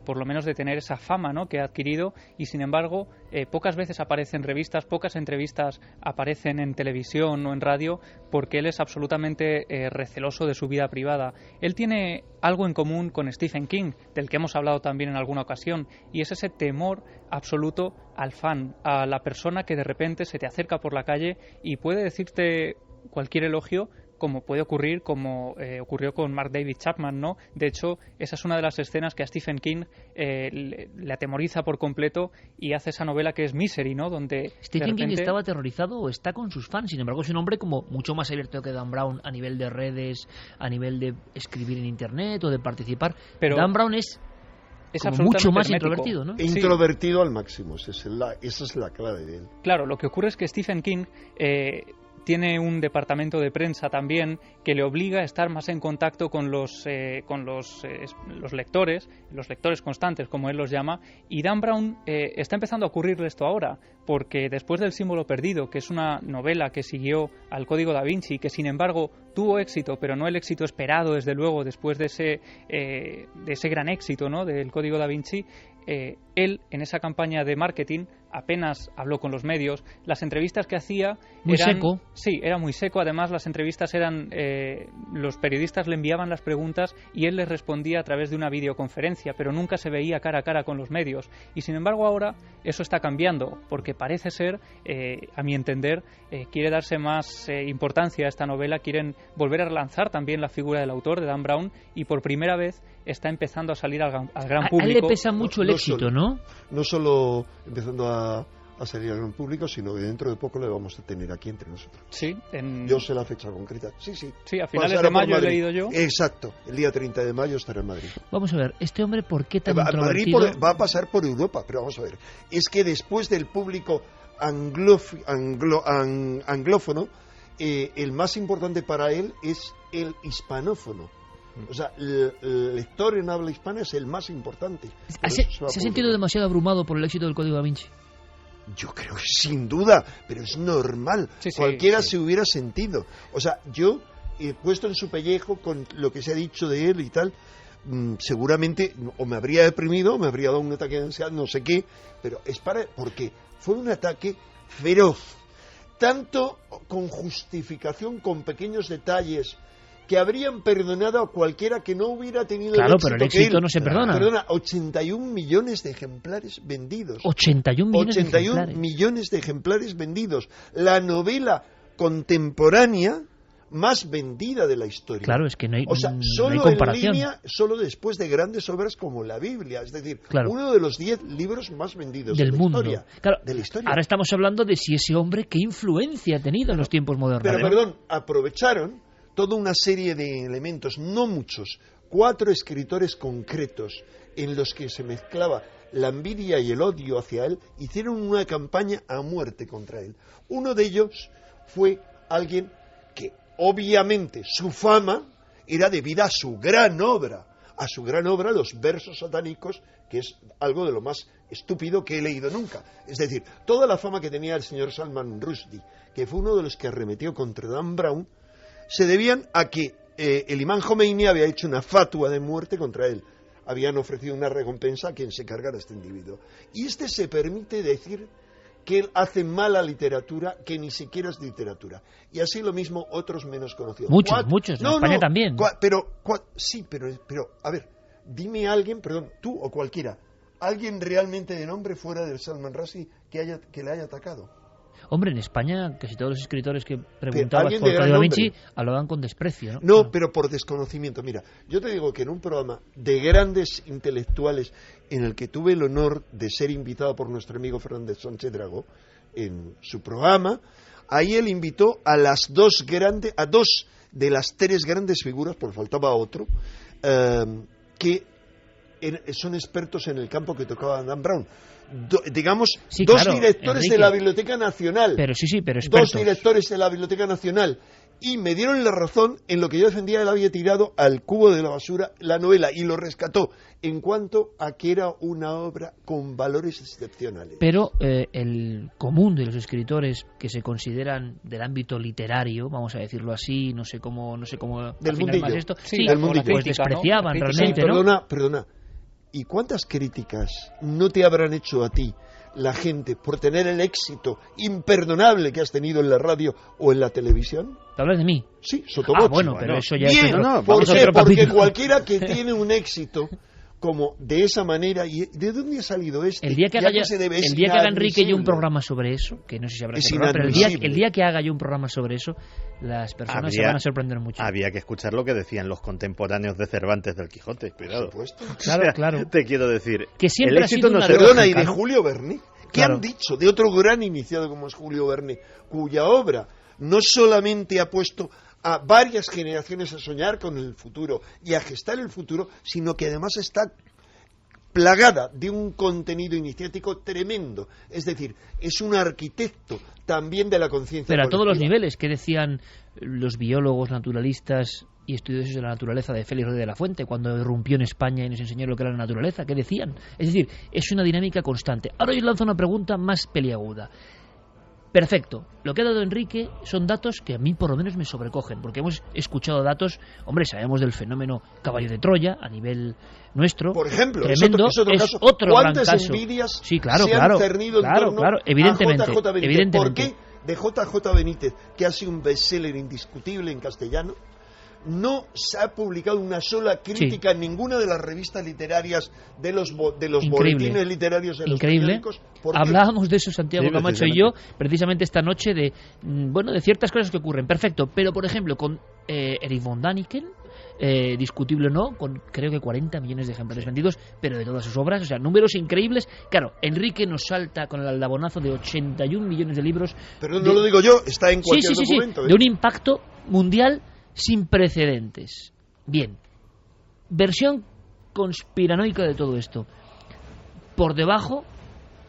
por lo menos de tener esa fama, ¿no?, que ha adquirido, y sin embargo pocas veces aparece en revistas, pocas entrevistas aparecen en televisión o en radio, porque él es absolutamente receloso de su vida privada. Él tiene algo en común con Stephen King, del que hemos hablado también en alguna ocasión, y es ese temor absoluto al fan, a la persona que de repente se te acerca por la calle y puede decirte cualquier elogio, como puede ocurrir, como ocurrió con Mark David Chapman, ¿no? De hecho, esa es una de las escenas que a Stephen King le atemoriza por completo, y hace esa novela que es Misery, ¿no? Donde Stephen King estaba aterrorizado o está con sus fans. Sin embargo, es un hombre como mucho más abierto que Dan Brown a nivel de redes, a nivel de escribir en internet o de participar. Pero Dan Brown es mucho más introvertido, ¿no? Introvertido al máximo, esa es la clave de él. Claro, lo que ocurre es que Stephen King tiene un departamento de prensa también que le obliga a estar más en contacto con los lectores, los lectores constantes, como él los llama, y Dan Brown está empezando a ocurrirle esto ahora, porque después del Símbolo Perdido, que es una novela que siguió al Código Da Vinci, que sin embargo tuvo éxito, pero no el éxito esperado, desde luego, después de ese gran éxito, ¿no?, del Código Da Vinci, él, en esa campaña de marketing, apenas habló con los medios. Las entrevistas que hacía muy eran... seco. Sí, era muy seco. Además, las entrevistas eran... los periodistas le enviaban las preguntas y él les respondía a través de una videoconferencia, pero nunca se veía cara a cara con los medios. Y sin embargo ahora eso está cambiando, porque parece ser, a mi entender, quiere darse más importancia a esta novela, quieren volver a relanzar también la figura del autor, de Dan Brown, y por primera vez está empezando a salir al gran público. A él le pesa mucho el éxito, ¿no? No solo empezando a salir al gran público, sino que dentro de poco le vamos a tener aquí entre nosotros. Sí, yo sé la fecha concreta. Sí, a finales de mayo he leído yo. Exacto, el día 30 de mayo estará en Madrid. Vamos a ver, este hombre, ¿por qué tan introvertido? Madrid va a pasar por Europa, pero vamos a ver. Es que después del público anglófono, el más importante para él es el hispanófono. O sea, el lector en habla hispana es el más importante. ¿Se ha sentido demasiado abrumado por el éxito del Código Da Vinci? Yo creo que sin duda, pero es normal. Cualquiera se hubiera sentido. O sea, yo he puesto en su pellejo con lo que se ha dicho de él y tal, seguramente o me habría deprimido o me habría dado un ataque de ansiedad, no sé qué, pero es porque fue un ataque feroz, tanto con justificación, con pequeños detalles que habrían perdonado a cualquiera que no hubiera tenido el éxito. Claro, pero el éxito que él, no se perdona. Perdona, 81 millones de ejemplares vendidos. 81 millones de ejemplares vendidos. La novela contemporánea más vendida de la historia. Claro, es que no hay, o sea, solo no hay comparación. En línea, solo después de grandes obras como la Biblia, es decir, uno de los 10 libros más vendidos del mundo. Claro, de la historia. Ahora estamos hablando de si ese hombre qué influencia ha tenido en los tiempos modernos. Pero perdón, aprovecharon toda una serie de elementos, no muchos, 4 escritores concretos en los que se mezclaba la envidia y el odio hacia él, hicieron una campaña a muerte contra él. Uno de ellos fue alguien que obviamente su fama era debida a su gran obra, Los versos satánicos, que es algo de lo más estúpido que he leído nunca. Es decir, toda la fama que tenía el señor Salman Rushdie, que fue uno de los que arremetió contra Dan Brown, se debían a que el imán Jomeini había hecho una fatua de muerte contra él. Habían ofrecido una recompensa a quien se cargara a este individuo. Y este se permite decir que él hace mala literatura, que ni siquiera es literatura. Y así lo mismo otros menos conocidos. Muchos, en España también. Pero, a ver, dime a alguien, perdón, tú o cualquiera, alguien realmente de nombre fuera del Salman Rushdie que le haya atacado. Hombre, en España casi todos los escritores que preguntabas por Código Da Vinci hablaban con desprecio, ¿no? No, pero por desconocimiento. Mira, yo te digo que en un programa de grandes intelectuales en el que tuve el honor de ser invitado por nuestro amigo Fernández Sánchez Dragó, en su programa, ahí él invitó a dos de las 3 grandes figuras, porque faltaba otro, que son expertos en el campo que tocaba Dan Brown. Digamos, dos directores Enrique, de la Biblioteca Nacional. Pero expertos. 2 directores de la Biblioteca Nacional. Y me dieron la razón en lo que yo defendía. Él había tirado al cubo de la basura la novela y lo rescató en cuanto a que era una obra con valores excepcionales. Pero el común de los escritores que se consideran del ámbito literario, vamos a decirlo así, no sé cómo del mundillo. Más esto, del mundillo. Pues despreciaban, ¿no? Realmente, perdona. ¿Y cuántas críticas no te habrán hecho a ti la gente por tener el éxito imperdonable que has tenido en la radio o en la televisión? ¿Te hablas de mí? Sí, Sotoboschi. Bueno, pero eso ya bien, es otro, ¿por qué? Porque cualquiera que tiene un éxito como de esa manera, ¿y de dónde ha salido este? El día que haga Enrique y yo un programa sobre eso, que no sé si habrá ese programa, pero el día que haga yo un programa sobre eso, las personas se van a sorprender mucho. Había que escuchar lo que decían los contemporáneos de Cervantes del Quijote, cuidado. Por supuesto. Claro. Te quiero decir, que siempre el éxito no se perdona, y de Julio Verne. ¿Qué han dicho de otro gran iniciado como es Julio Verne, cuya obra no solamente ha puesto a varias generaciones a soñar con el futuro y a gestar el futuro, sino que además está plagada de un contenido iniciático tremendo? Es decir, es un arquitecto también de la conciencia colectiva. Pero a todos los niveles, que decían los biólogos, naturalistas y estudiosos de la naturaleza de Félix Rodríguez de la Fuente cuando irrumpió en España y nos enseñó lo que era la naturaleza? ¿Qué decían? Es decir, es una dinámica constante. Ahora yo lanzo una pregunta más peliaguda. Perfecto. Lo que ha dado Enrique son datos que a mí por lo menos me sobrecogen, porque hemos escuchado datos, hombre, sabemos del fenómeno caballo de Troya a nivel nuestro. Por ejemplo, tremendo, es otro caso. Otro gran ¿Cuántas caso. envidias sí, claro, se han cernido en torno evidentemente, a JJ Benítez? evidentemente. ¿Por qué de JJ Benítez, que ha sido un bestseller indiscutible en castellano, no se ha publicado una sola crítica en ninguna de las revistas literarias, de los boletines literarios de los periódicos? Hablábamos de eso, Santiago Camacho y yo, precisamente esta noche, de ciertas cosas que ocurren. Perfecto, pero por ejemplo, con Erich von Däniken, discutible o no, con creo que 40 millones de ejemplares vendidos, pero de todas sus obras, o sea, números increíbles. Claro, Enrique nos salta con el aldabonazo de 81 millones de libros. Pero no lo digo yo, está en cualquier documento. De un impacto mundial sin precedentes. Bien, versión conspiranoica de todo esto. Por debajo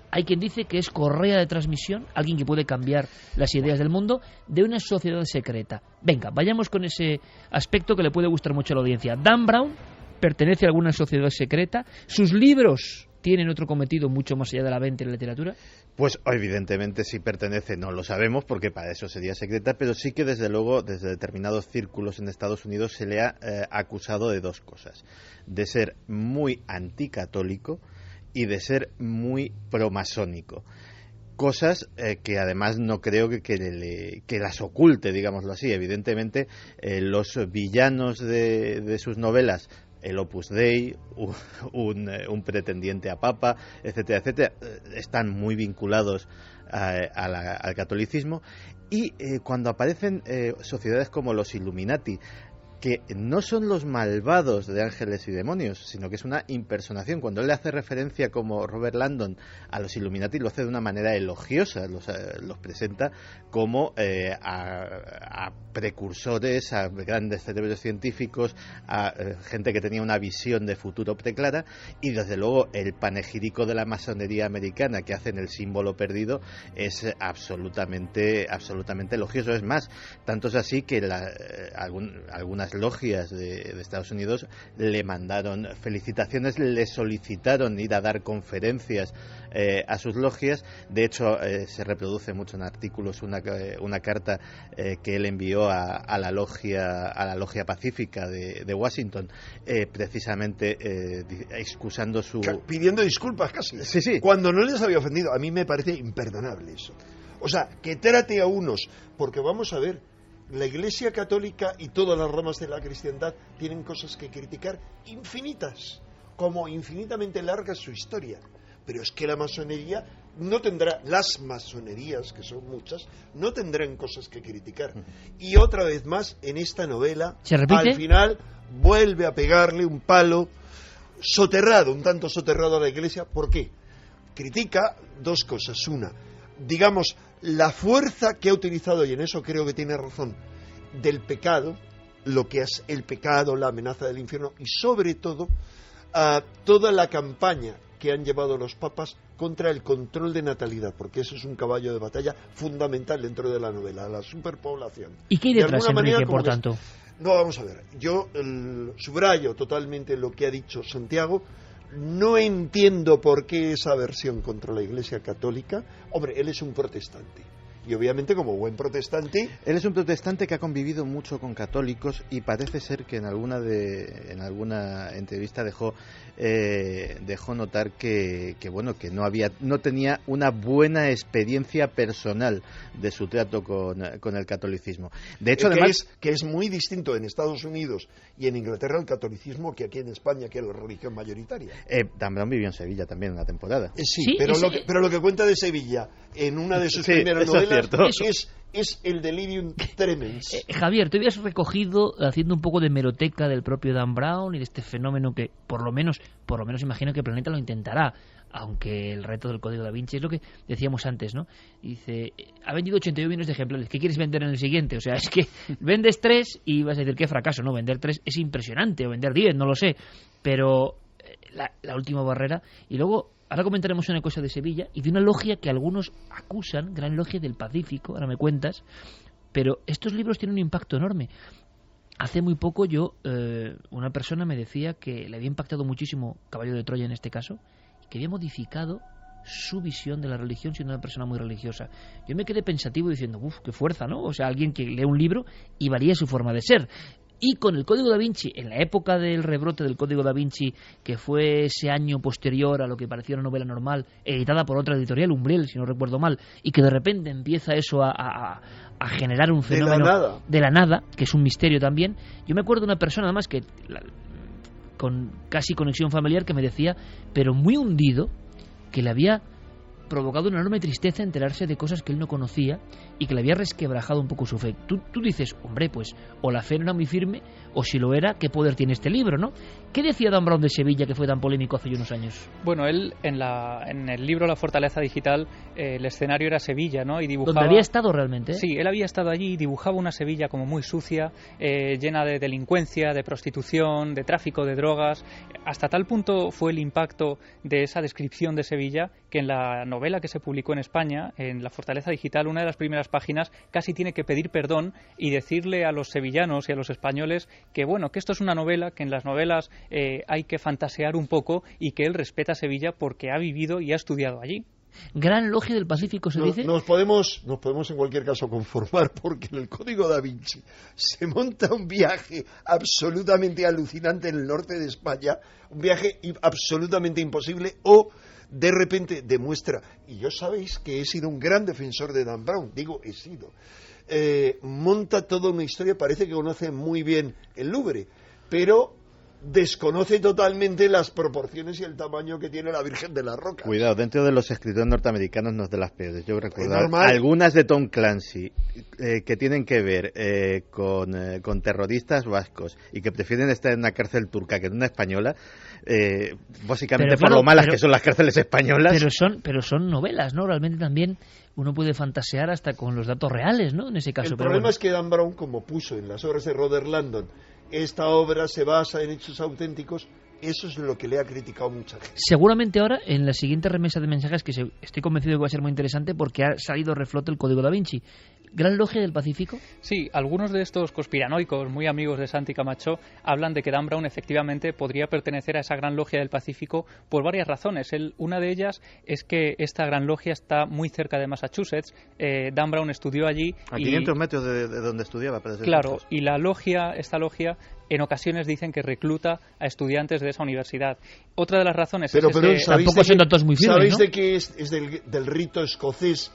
hay quien dice que es correa de transmisión, alguien que puede cambiar las ideas del mundo, de una sociedad secreta. Venga, vayamos con ese aspecto que le puede gustar mucho a la audiencia. Dan Brown pertenece a alguna sociedad secreta. Sus libros tienen otro cometido mucho más allá de la venta y la literatura. Pues evidentemente si pertenece, no lo sabemos porque para eso sería secreta, pero sí que desde luego desde determinados círculos en Estados Unidos se le ha acusado de dos cosas: de ser muy anticatólico y de ser muy promasónico. Cosas que además no creo que las oculte, digámoslo así. Evidentemente los villanos de sus novelas, el Opus Dei, un pretendiente a papa, etcétera, etcétera, están muy vinculados al catolicismo. Y cuando aparecen sociedades como los Illuminati, que no son los malvados de Ángeles y Demonios, sino que es una impersonación. Cuando él le hace referencia, como Robert Landon, a los Illuminati, lo hace de una manera elogiosa, los presenta como a precursores, a grandes cerebros científicos, a gente que tenía una visión de futuro preclara, y desde luego el panegírico de la masonería americana que hacen el símbolo perdido es absolutamente elogioso. Es más, tanto es así que algunas logias de Estados Unidos le mandaron felicitaciones, le solicitaron ir a dar conferencias a sus logias. De hecho, se reproduce mucho en artículos una carta que él envió a la logia pacífica de Washington, precisamente excusando pidiendo disculpas casi. Sí. Cuando no les había ofendido. A mí me parece imperdonable eso. O sea, que trate a unos, porque vamos a ver, la Iglesia Católica y todas las ramas de la cristiandad tienen cosas que criticar infinitas, como infinitamente larga su historia. Pero es que la masonería no tendrá, las masonerías, que son muchas, no tendrán cosas que criticar. Y otra vez más, en esta novela, al final vuelve a pegarle un palo un tanto soterrado a la Iglesia. ¿Por qué? Critica dos cosas. Una, digamos, la fuerza que ha utilizado, y en eso creo que tiene razón, del pecado, lo que es el pecado, la amenaza del infierno, y sobre todo toda la campaña que han llevado los papas contra el control de natalidad, porque eso es un caballo de batalla fundamental dentro de la novela, la superpoblación. ¿Y qué hay detrás, Enrique, por tanto? No, vamos a ver, yo subrayo totalmente lo que ha dicho Santiago. No entiendo por qué esa aversión contra la Iglesia Católica. Hombre, él es un protestante. Y obviamente, como buen protestante... Él es un protestante que ha convivido mucho con católicos y parece ser que en alguna entrevista dejó notar que no tenía una buena experiencia personal de su trato con el catolicismo. De hecho, además... Que es muy distinto en Estados Unidos y en Inglaterra el catolicismo que aquí en España, que es la religión mayoritaria. Dan Brown vivió en Sevilla también una temporada. Sí, pero lo que cuenta de Sevilla en una de sus primeras novelas es el delirium tremens. Javier, te habías recogido haciendo un poco de hemeroteca del propio Dan Brown y de este fenómeno que por lo menos imagino que Planeta lo intentará, aunque el reto del Código Da Vinci es lo que decíamos antes, ¿no? Dice, ha vendido 81 millones de ejemplares, ¿qué quieres vender en el siguiente? O sea, es que vendes 3 y vas a decir qué fracaso, ¿no? Vender 3 es impresionante, o vender 10, no lo sé, pero la última barrera. Y luego ahora comentaremos una cosa de Sevilla y de una logia que algunos acusan, Gran Logia del Pacífico, ahora me cuentas, pero estos libros tienen un impacto enorme. Hace muy poco una persona me decía que le había impactado muchísimo Caballo de Troya en este caso, que había modificado su visión de la religión siendo una persona muy religiosa. Yo me quedé pensativo diciendo, uff, qué fuerza, ¿no? O sea, alguien que lee un libro y varía su forma de ser. Y con el Código da Vinci, en la época del rebrote del Código da Vinci, que fue ese año posterior a lo que parecía una novela normal, editada por otra editorial, Umbriel, si no recuerdo mal, y que de repente empieza eso a generar un fenómeno de la nada, que es un misterio también. Yo me acuerdo de una persona, además, que con casi conexión familiar, que me decía, pero muy hundido, que le había provocado una enorme tristeza enterarse de cosas que él no conocía y que le había resquebrajado un poco su fe. Tú dices, hombre, pues o la fe no era muy firme, o si lo era, ¿qué poder tiene este libro, no? ¿Qué decía Dan Brown de Sevilla, que fue tan polémico hace unos años? Bueno, él en el libro La fortaleza digital, el escenario era Sevilla, ¿no? Y dibujaba... ¿Dónde había estado realmente? Sí, él había estado allí y dibujaba una Sevilla como muy sucia, llena de delincuencia, de prostitución, de tráfico de drogas. Hasta tal punto fue el impacto de esa descripción de Sevilla que en la novela que se publicó en España, en La fortaleza digital, una de las primeras páginas casi tiene que pedir perdón y decirle a los sevillanos y a los españoles que, bueno, que esto es una novela, que en las novelas hay que fantasear un poco y que él respeta Sevilla porque ha vivido y ha estudiado allí. Gran Logia del Pacífico, ¿se dice? Nos podemos en cualquier caso conformar, porque en el Código da Vinci se monta un viaje absolutamente alucinante en el norte de España, un viaje absolutamente imposible, o de repente demuestra, y yo sabéis que he sido un gran defensor de Dan Brown, he sido, monta toda una historia, parece que conoce muy bien el Louvre, pero desconoce totalmente las proporciones y el tamaño que tiene la Virgen de la Roca. Cuidado, dentro de los escritores norteamericanos no es de las peores. Yo recuerdo algunas de Tom Clancy que tienen que ver con terroristas vascos y que prefieren estar en una cárcel turca que en una española, básicamente por lo malas que son las cárceles españolas. Pero son novelas, ¿no? Realmente también uno puede fantasear hasta con los datos reales, ¿no? En ese caso. El problema es que Dan Brown, como puso en las obras de Robert Landon, esta obra se basa en hechos auténticos, eso es lo que le ha criticado mucha gente. Seguramente ahora, en la siguiente remesa de mensajes, que estoy convencido de que va a ser muy interesante porque ha salido a reflote el Código da Vinci. ¿Gran Logia del Pacífico? Sí, algunos de estos conspiranoicos, muy amigos de Santi Camacho, hablan de que Dan Brown efectivamente podría pertenecer a esa Gran Logia del Pacífico por varias razones. Una de ellas es que esta Gran Logia está muy cerca de Massachusetts. Dan Brown estudió allí. A 500 metros de donde estudiaba. Claro, y esta logia en ocasiones dicen que recluta a estudiantes de esa universidad. Otra de las razones pero que tampoco son datos muy firmes, ¿sabéis ¿no? de que es del rito escocés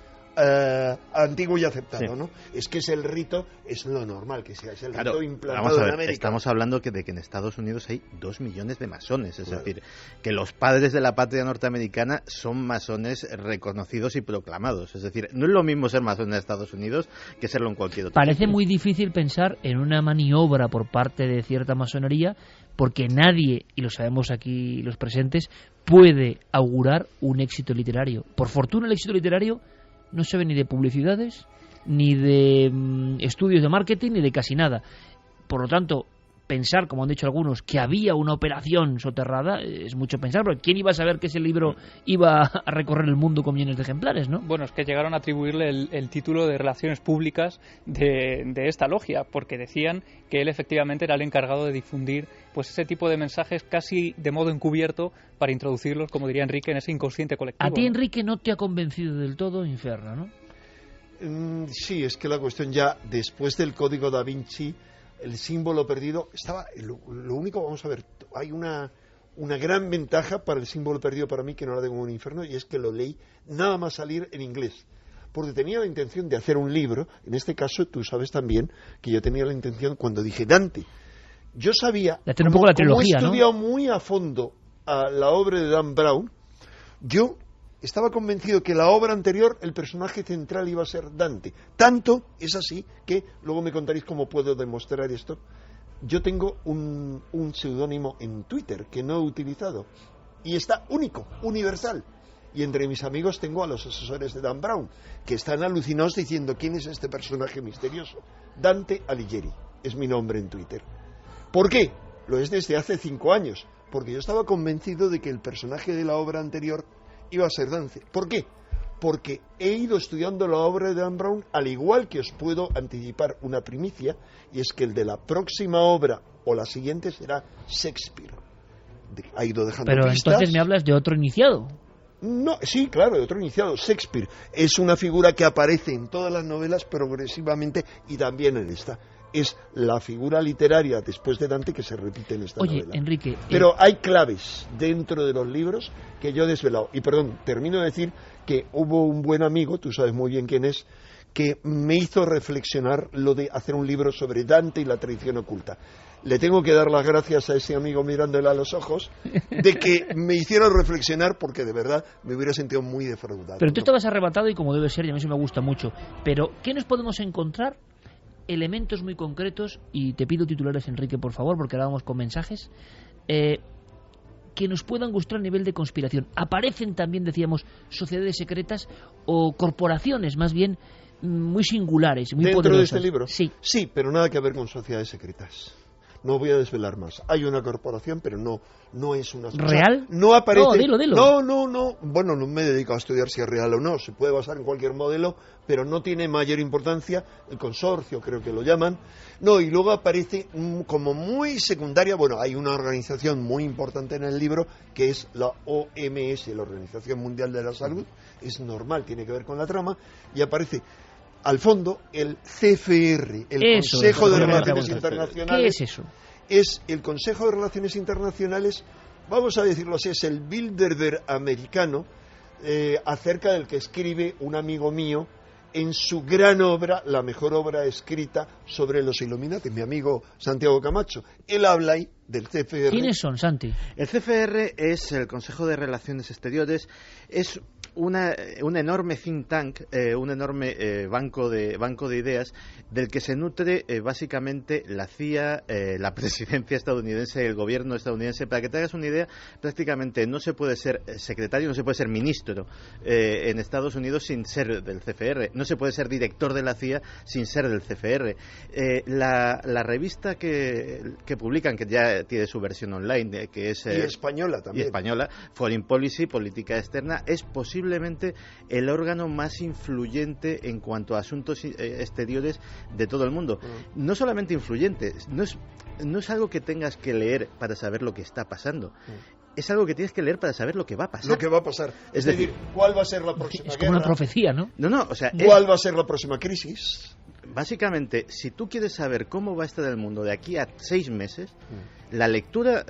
antiguo y aceptado, sí, ¿no? Es que es el rito, es lo normal que sea, es el rito implantado en América. Estamos hablando de que en Estados Unidos hay 2 millones de masones, es decir, que los padres de la patria norteamericana son masones reconocidos y proclamados, es decir, no es lo mismo ser masón en Estados Unidos que serlo en cualquier otro Parece sitio. Muy difícil pensar en una maniobra por parte de cierta masonería, porque nadie, y lo sabemos aquí los presentes, puede augurar un éxito literario. Por fortuna el éxito literario no se ve ni de publicidades, ni de estudios de marketing, ni de casi nada. Por lo tanto, pensar, como han dicho algunos, que había una operación soterrada, es mucho pensar, porque ¿quién iba a saber que ese libro iba a recorrer el mundo con millones de ejemplares, no? Bueno, es que llegaron a atribuirle el título de Relaciones Públicas de esta logia, porque decían que él efectivamente era el encargado de difundir pues ese tipo de mensajes casi de modo encubierto para introducirlos, como diría Enrique, en ese inconsciente colectivo. A ti, Enrique, no te ha convencido del todo Inferno, ¿no? Sí, es que la cuestión ya, después del Código da Vinci, el símbolo perdido estaba, lo único, vamos a ver, hay una gran ventaja para el símbolo perdido para mí, que no la tengo en un infierno, y es que lo leí nada más salir en inglés, porque tenía la intención de hacer un libro. En este caso tú sabes también que yo tenía la intención, cuando dije Dante, yo sabía, un poco la trilogía, como he estudiado muy a fondo a la obra de Dan Brown, yo estaba convencido que la obra anterior, el personaje central iba a ser Dante. Tanto es así que, luego me contaréis cómo puedo demostrar esto, yo tengo un seudónimo en Twitter que no he utilizado, y está único, universal. Y entre mis amigos tengo a los asesores de Dan Brown, que están alucinados diciendo, ¿quién es este personaje misterioso? Dante Alighieri es mi nombre en Twitter. ¿Por qué? Lo es desde hace 5 años, porque yo estaba convencido de que el personaje de la obra anterior iba a ser Dante. ¿Por qué? Porque he ido estudiando la obra de Dan Brown, al igual que os puedo anticipar una primicia, y es que el de la próxima obra o la siguiente será Shakespeare. Ha ido dejando Pero pistas. Entonces me hablas de otro iniciado. No, sí, claro, otro iniciado, Shakespeare. Es una figura que aparece en todas las novelas progresivamente y también en esta. Es la figura literaria después de Dante que se repite en esta novela. Enrique... Pero hay claves dentro de los libros que yo he desvelado. Y perdón, termino de decir que hubo un buen amigo, tú sabes muy bien quién es, que me hizo reflexionar lo de hacer un libro sobre Dante y la tradición oculta. Le tengo que dar las gracias a ese amigo mirándole a los ojos de que me hicieron reflexionar, porque de verdad me hubiera sentido muy defraudado. Pero tú estabas arrebatado y como debe ser, y a mí eso me gusta mucho. Pero, ¿qué nos podemos encontrar? Elementos muy concretos, y te pido titulares, Enrique, por favor, porque ahora vamos con mensajes, que nos puedan gustar a nivel de conspiración. Aparecen también, decíamos, sociedades secretas o corporaciones, más bien, muy singulares, muy ¿Dentro poderosas. de este libro? Sí, pero nada que ver con sociedades secretas. No voy a desvelar más. Hay una corporación, pero no es una... ¿Real? No aparece... No, dilo. No. Bueno, no me dedico a estudiar si es real o no. Se puede basar en cualquier modelo, pero no tiene mayor importancia. El consorcio, creo que lo llaman. No, y luego aparece como muy secundaria... Bueno, hay una organización muy importante en el libro, que es la OMS, la Organización Mundial de la Salud. Es normal, tiene que ver con la trama. Y aparece... al fondo, el CFR, el Consejo de Relaciones Internacionales. ¿Qué es eso? Es el Consejo de Relaciones Internacionales, vamos a decirlo así, es el Bilderberg americano, acerca del que escribe un amigo mío en su gran obra, la mejor obra escrita sobre los Illuminati, mi amigo Santiago Camacho. Él habla ahí del CFR. ¿Quiénes son, Santi? El CFR es el Consejo de Relaciones Exteriores, es un enorme think tank, un enorme banco de ideas del que se nutre básicamente la CIA, la presidencia estadounidense, el gobierno estadounidense. Para que te hagas una idea, prácticamente no se puede ser secretario, no se puede ser ministro en Estados Unidos sin ser del CFR, no se puede ser director de la CIA sin ser del CFR. La revista que publican, que ya tiene su versión online, que es... y española también. Y española, Foreign Policy, Política Externa, es posiblemente el órgano más influyente en cuanto a asuntos exteriores de todo el mundo. No solamente influyente, no es algo que tengas que leer para saber lo que está pasando. Es algo que tienes que leer para saber lo que va a pasar. Lo que va a pasar. Es decir, ¿cuál va a ser la próxima guerra? Es como una profecía, ¿no? No, o sea... ¿Cuál va a ser la próxima crisis? Básicamente, si tú quieres saber cómo va a estar el mundo de aquí a 6 meses, la lectura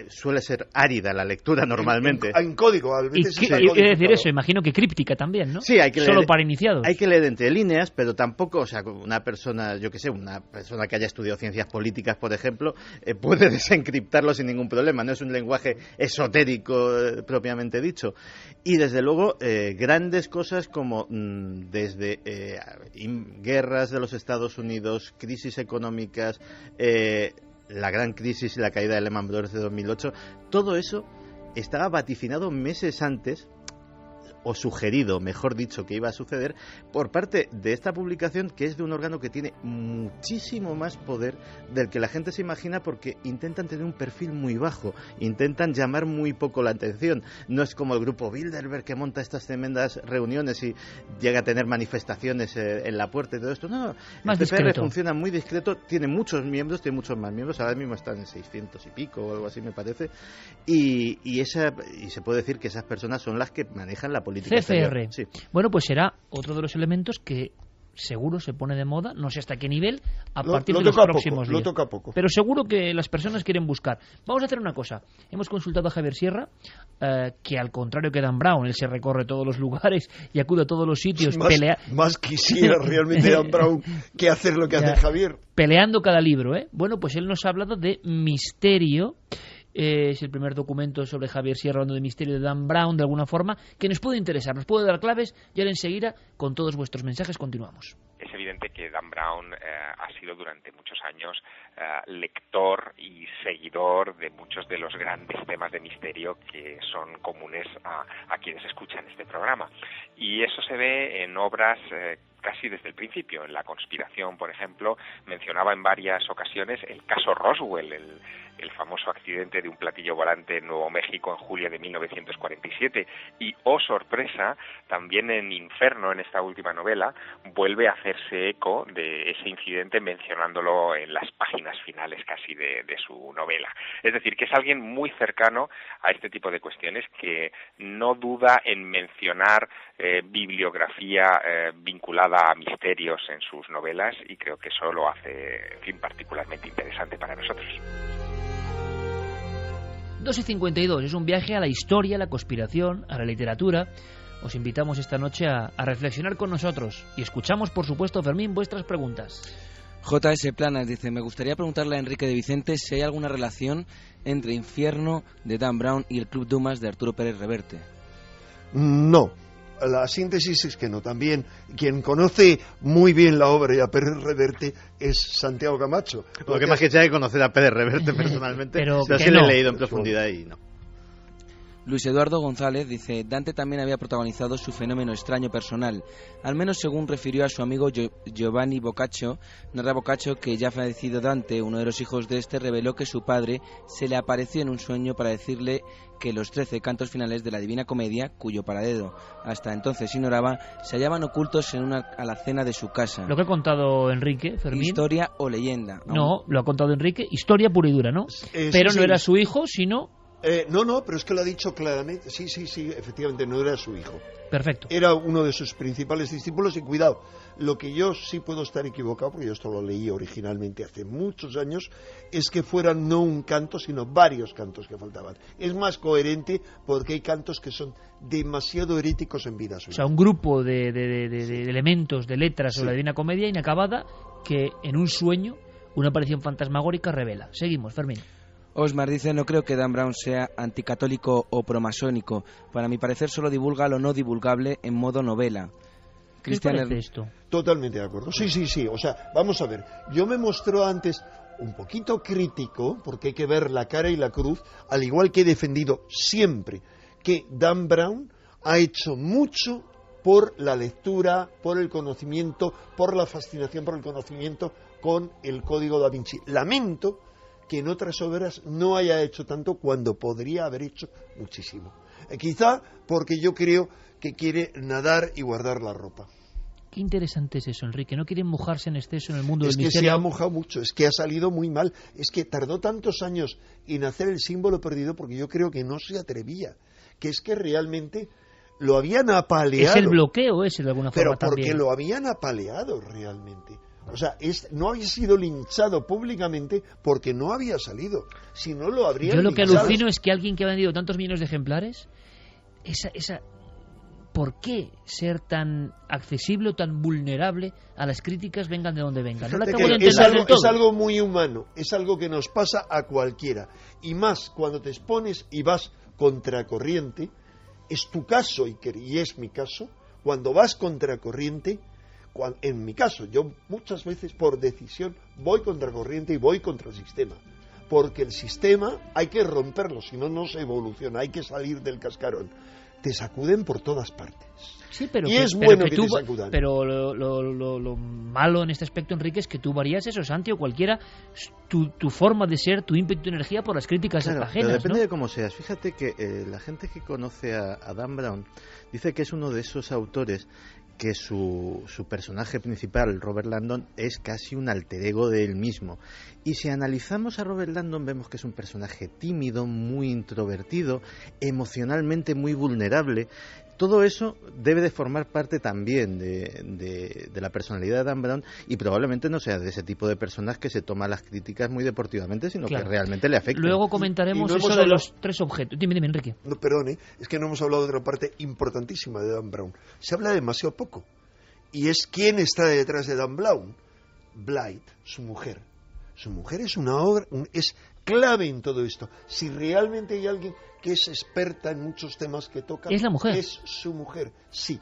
suele ser árida, la lectura normalmente. En código, y decir eso, imagino que críptica también, ¿no? Sí, hay que leer, solo para iniciados. Hay que leer entre líneas, pero tampoco, o sea, una persona, yo que sé, una persona que haya estudiado ciencias políticas, por ejemplo, puede desencriptarlo sin ningún problema. No es un lenguaje esotérico propiamente dicho. Y desde luego, grandes cosas como desde guerras de los Estados Unidos, crisis económicas, la gran crisis y la caída de Lehman Brothers de 2008, todo eso estaba vaticinado meses antes, o sugerido, mejor dicho, que iba a suceder por parte de esta publicación, que es de un órgano que tiene muchísimo más poder del que la gente se imagina, porque intentan tener un perfil muy bajo, intentan llamar muy poco la atención. No es como el grupo Bilderberg, que monta estas tremendas reuniones y llega a tener manifestaciones en la puerta y todo esto. No, más el CFR discreto. funciona muy discreto, tiene muchos miembros, tiene muchos más miembros, ahora mismo están en 600 y pico o algo así, me parece, y se puede decir que esas personas son las que manejan la política CFR. Sí. Bueno, pues será otro de los elementos que seguro se pone de moda, no sé hasta qué nivel, a partir de los próximos días. Lo toca poco. Pero seguro que las personas quieren buscar. Vamos a hacer una cosa. Hemos consultado a Javier Sierra, que al contrario que Dan Brown, él se recorre todos los lugares y acude a todos los sitios. Más quisiera realmente Dan Brown que hacer lo que hace Javier. Peleando cada libro, ¿eh? Bueno, pues él nos ha hablado de Misterio. Es el primer documento sobre Javier Sierra hablando de Misterio de Dan Brown, de alguna forma, que nos puede interesar, nos puede dar claves, y ahora enseguida, con todos vuestros mensajes, continuamos. Es evidente que Dan Brown ha sido durante muchos años lector y seguidor de muchos de los grandes temas de misterio que son comunes a quienes escuchan este programa. Y eso se ve en obras casi desde el principio. En La conspiración, por ejemplo, mencionaba en varias ocasiones el caso Roswell, el famoso accidente de un platillo volante en Nuevo México en julio de 1947, y, oh sorpresa, también en Inferno, en esta última novela, vuelve a hacerse eco de ese incidente mencionándolo en las páginas finales casi de su novela. Es decir, que es alguien muy cercano a este tipo de cuestiones, que no duda en mencionar bibliografía vinculada a misterios en sus novelas, y creo que eso lo hace, en fin, particularmente interesante para nosotros. 2:52, es un viaje a la historia, a la conspiración, a la literatura. Os invitamos esta noche a reflexionar con nosotros y escuchamos, por supuesto, Fermín, vuestras preguntas. JS Planas dice: me gustaría preguntarle a Enrique de Vicente si hay alguna relación entre Infierno de Dan Brown y el Club Dumas de Arturo Pérez Reverte. No, la síntesis es que no. También quien conoce muy bien la obra de a Pérez Reverte es Santiago Camacho. Lo que más que sea que conocer a Pérez Reverte personalmente, pero sí lo he leído en profundidad y no. Luis Eduardo González dice: Dante también había protagonizado su fenómeno extraño personal, al menos según refirió a su amigo Giovanni Boccaccio. Narra Boccaccio que ya fallecido Dante, uno de los hijos de este, reveló que su padre se le apareció en un sueño para decirle que los 13 cantos finales de la Divina Comedia, cuyo paradero hasta entonces ignoraba, se hallaban ocultos en una alacena de su casa. Lo que ha contado Enrique, Fermín. ¿Historia o leyenda? No, lo ha contado Enrique, historia pura y dura, ¿no? Pero sí, no era su hijo, sino... No, pero es que lo ha dicho claramente. Sí, efectivamente, no era su hijo. Perfecto. Era uno de sus principales discípulos, y cuidado, lo que yo sí puedo estar equivocado, porque yo esto lo leí originalmente hace muchos años, es que fueran no un canto, sino varios cantos que faltaban. Es más coherente porque hay cantos que son demasiado heréticos en vida suya. O sea, un grupo de elementos, de letras sobre la Divina Comedia inacabada que en un sueño una aparición fantasmagórica revela. Seguimos, Fermín. Osmar dice: no creo que Dan Brown sea anticatólico o promasónico. Para mi parecer solo divulga lo no divulgable en modo novela. ¿Qué te parece esto? Totalmente de acuerdo. Sí. O sea, vamos a ver. Yo me mostró antes un poquito crítico, porque hay que ver la cara y la cruz, al igual que he defendido siempre que Dan Brown ha hecho mucho por la lectura, por el conocimiento, por la fascinación por el conocimiento con el Código Da Vinci. Lamento que en otras obras no haya hecho tanto cuando podría haber hecho muchísimo. Quizá porque yo creo que quiere nadar y guardar la ropa. Qué interesante es eso, Enrique. No quiere mojarse en exceso en el mundo del misterio. Es que se ha mojado mucho, es que ha salido muy mal. Es que tardó tantos años en hacer el símbolo perdido porque yo creo que no se atrevía. Que es que realmente lo habían apaleado. Es el bloqueo ese de alguna forma. Pero porque también lo habían apaleado realmente. O sea, no había sido linchado públicamente porque no había salido. Si no, lo habrían linchado. Yo lo que alucino es que alguien que ha vendido tantos millones de ejemplares, ¿por qué ser tan accesible o tan vulnerable a las críticas, vengan de donde vengan? No lo acabo de entender del todo. Es algo muy humano, es algo que nos pasa a cualquiera. Y más cuando te expones y vas contracorriente, es tu caso y es mi caso, cuando vas contracorriente. En mi caso, yo muchas veces por decisión voy contracorriente y voy contra el sistema, porque el sistema hay que romperlo, si no, no se evoluciona, hay que salir del cascarón. Te sacuden por todas partes. Sí, pero y es bueno que tú, te sacudan. Pero lo malo en este aspecto, Enrique, es que tú varías eso, Santi, o cualquiera, tu forma de ser, tu ímpetu, tu energía por las críticas ajenas. Pero depende, ¿no?, de cómo seas. Fíjate que la gente que conoce a Dan Brown dice que es uno de esos autores que su personaje principal, Robert Landon, es casi un alter ego de él mismo. Y si analizamos a Robert Landon, vemos que es un personaje tímido, muy introvertido, emocionalmente muy vulnerable. Todo eso debe de formar parte también de la personalidad de Dan Brown, y probablemente no sea de ese tipo de personas que se toma las críticas muy deportivamente, sino que realmente le afecta. Luego comentaremos eso de los tres objetos. Dime, Enrique. No, perdone, es que no hemos hablado de otra parte importantísima de Dan Brown. Se habla demasiado poco. Y es quién está detrás de Dan Brown. Blythe, su mujer. Su mujer es una obra, es clave en todo esto. Si realmente hay alguien que es experta en muchos temas que toca, es la mujer. Es su mujer, sí.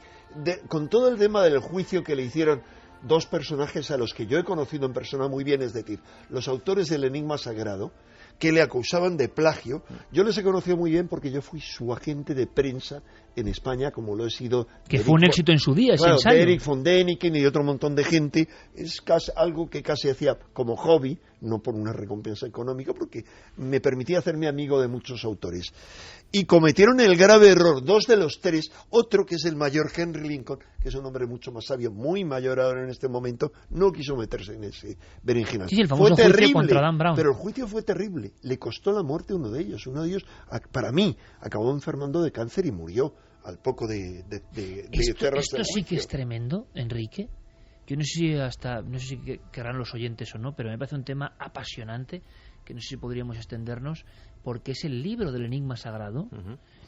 Con todo el tema del juicio que le hicieron dos personajes a los que yo he conocido en persona muy bien, es decir, los autores del Enigma Sagrado, que le acusaban de plagio. Yo les he conocido muy bien porque yo fui su agente de prensa en España, como lo he sido. Que fue un éxito en su día, claro, ese ensayo. de Eric von Däniken y de otro montón de gente. Es algo que casi hacía como hobby, no por una recompensa económica, porque me permitía hacerme amigo de muchos autores. Y cometieron el grave error, 2 de los 3, otro que es el mayor Henry Lincoln, que es un hombre mucho más sabio, muy mayor ahora en este momento, no quiso meterse en ese berenjenal. Sí, el famoso fue terrible, juicio contra Dan Brown. pero el juicio fue terrible, le costó la muerte a uno de ellos. Uno de ellos, para mí, acabó enfermando de cáncer y murió al poco de cerrarse Esto sí que es tremendo, Enrique. Yo no sé si querrán los oyentes o no, pero me parece un tema apasionante que no sé si podríamos extendernos, porque es el libro del enigma sagrado,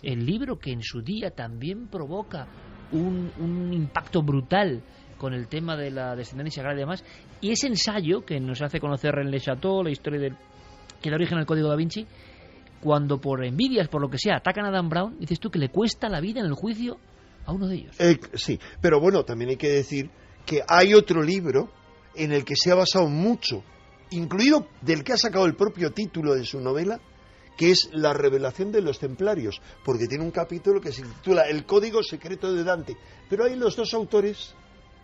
el libro que en su día también provoca un impacto brutal con el tema de la descendencia sagrada y demás, y ese ensayo que nos hace conocer René Chateau, la historia que da origen al Código da Vinci, cuando por envidias, por lo que sea, atacan a Dan Brown, dices tú que le cuesta la vida en el juicio a uno de ellos. Sí, pero bueno, también hay que decir que hay otro libro en el que se ha basado mucho, incluido del que ha sacado el propio título de su novela, que es La revelación de los templarios, porque tiene un capítulo que se titula El código secreto de Dante. Pero ahí los dos autores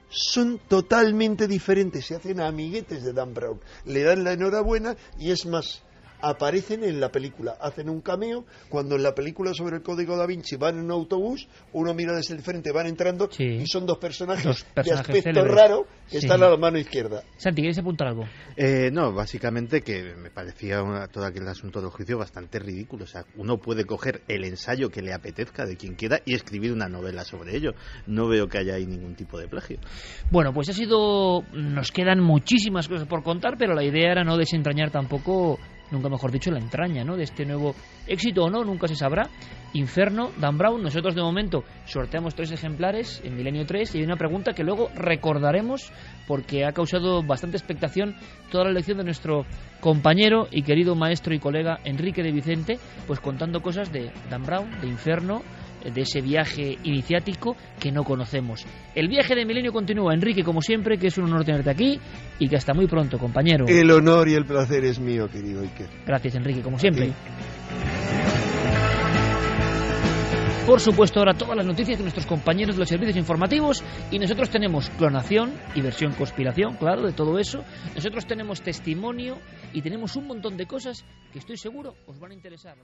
son totalmente diferentes, se hacen amiguetes de Dan Brown, le dan la enhorabuena y es más, aparecen en la película, hacen un cameo. Cuando en la película sobre el Código da Vinci van en un autobús, uno mira desde el frente, van entrando, y son dos personajes de aspecto célebres, raro que están a la mano izquierda. Santi, ¿quieres apuntar algo? No, básicamente que me parecía todo aquel asunto del juicio bastante ridículo. O sea, uno puede coger el ensayo que le apetezca de quien quiera y escribir una novela sobre ello. No veo que haya ahí ningún tipo de plagio. Bueno, pues nos quedan muchísimas cosas por contar, pero la idea era no desentrañar tampoco, nunca mejor dicho, la entraña, ¿no?, de este nuevo éxito o no, nunca se sabrá. Inferno, Dan Brown. Nosotros de momento sorteamos 3 ejemplares en Milenio 3 y hay una pregunta que luego recordaremos porque ha causado bastante expectación toda la lección de nuestro compañero y querido maestro y colega Enrique de Vicente, pues contando cosas de Dan Brown, de Inferno, de ese viaje iniciático que no conocemos. El viaje de Milenio continúa. Enrique, como siempre, que es un honor tenerte aquí y que hasta muy pronto, compañero. El honor y el placer es mío, querido Iker. Gracias, Enrique, como siempre. Por supuesto, ahora todas las noticias de nuestros compañeros de los servicios informativos, y nosotros tenemos clonación y versión conspiración, claro, de todo eso. Nosotros tenemos testimonio y tenemos un montón de cosas que estoy seguro os van a interesar.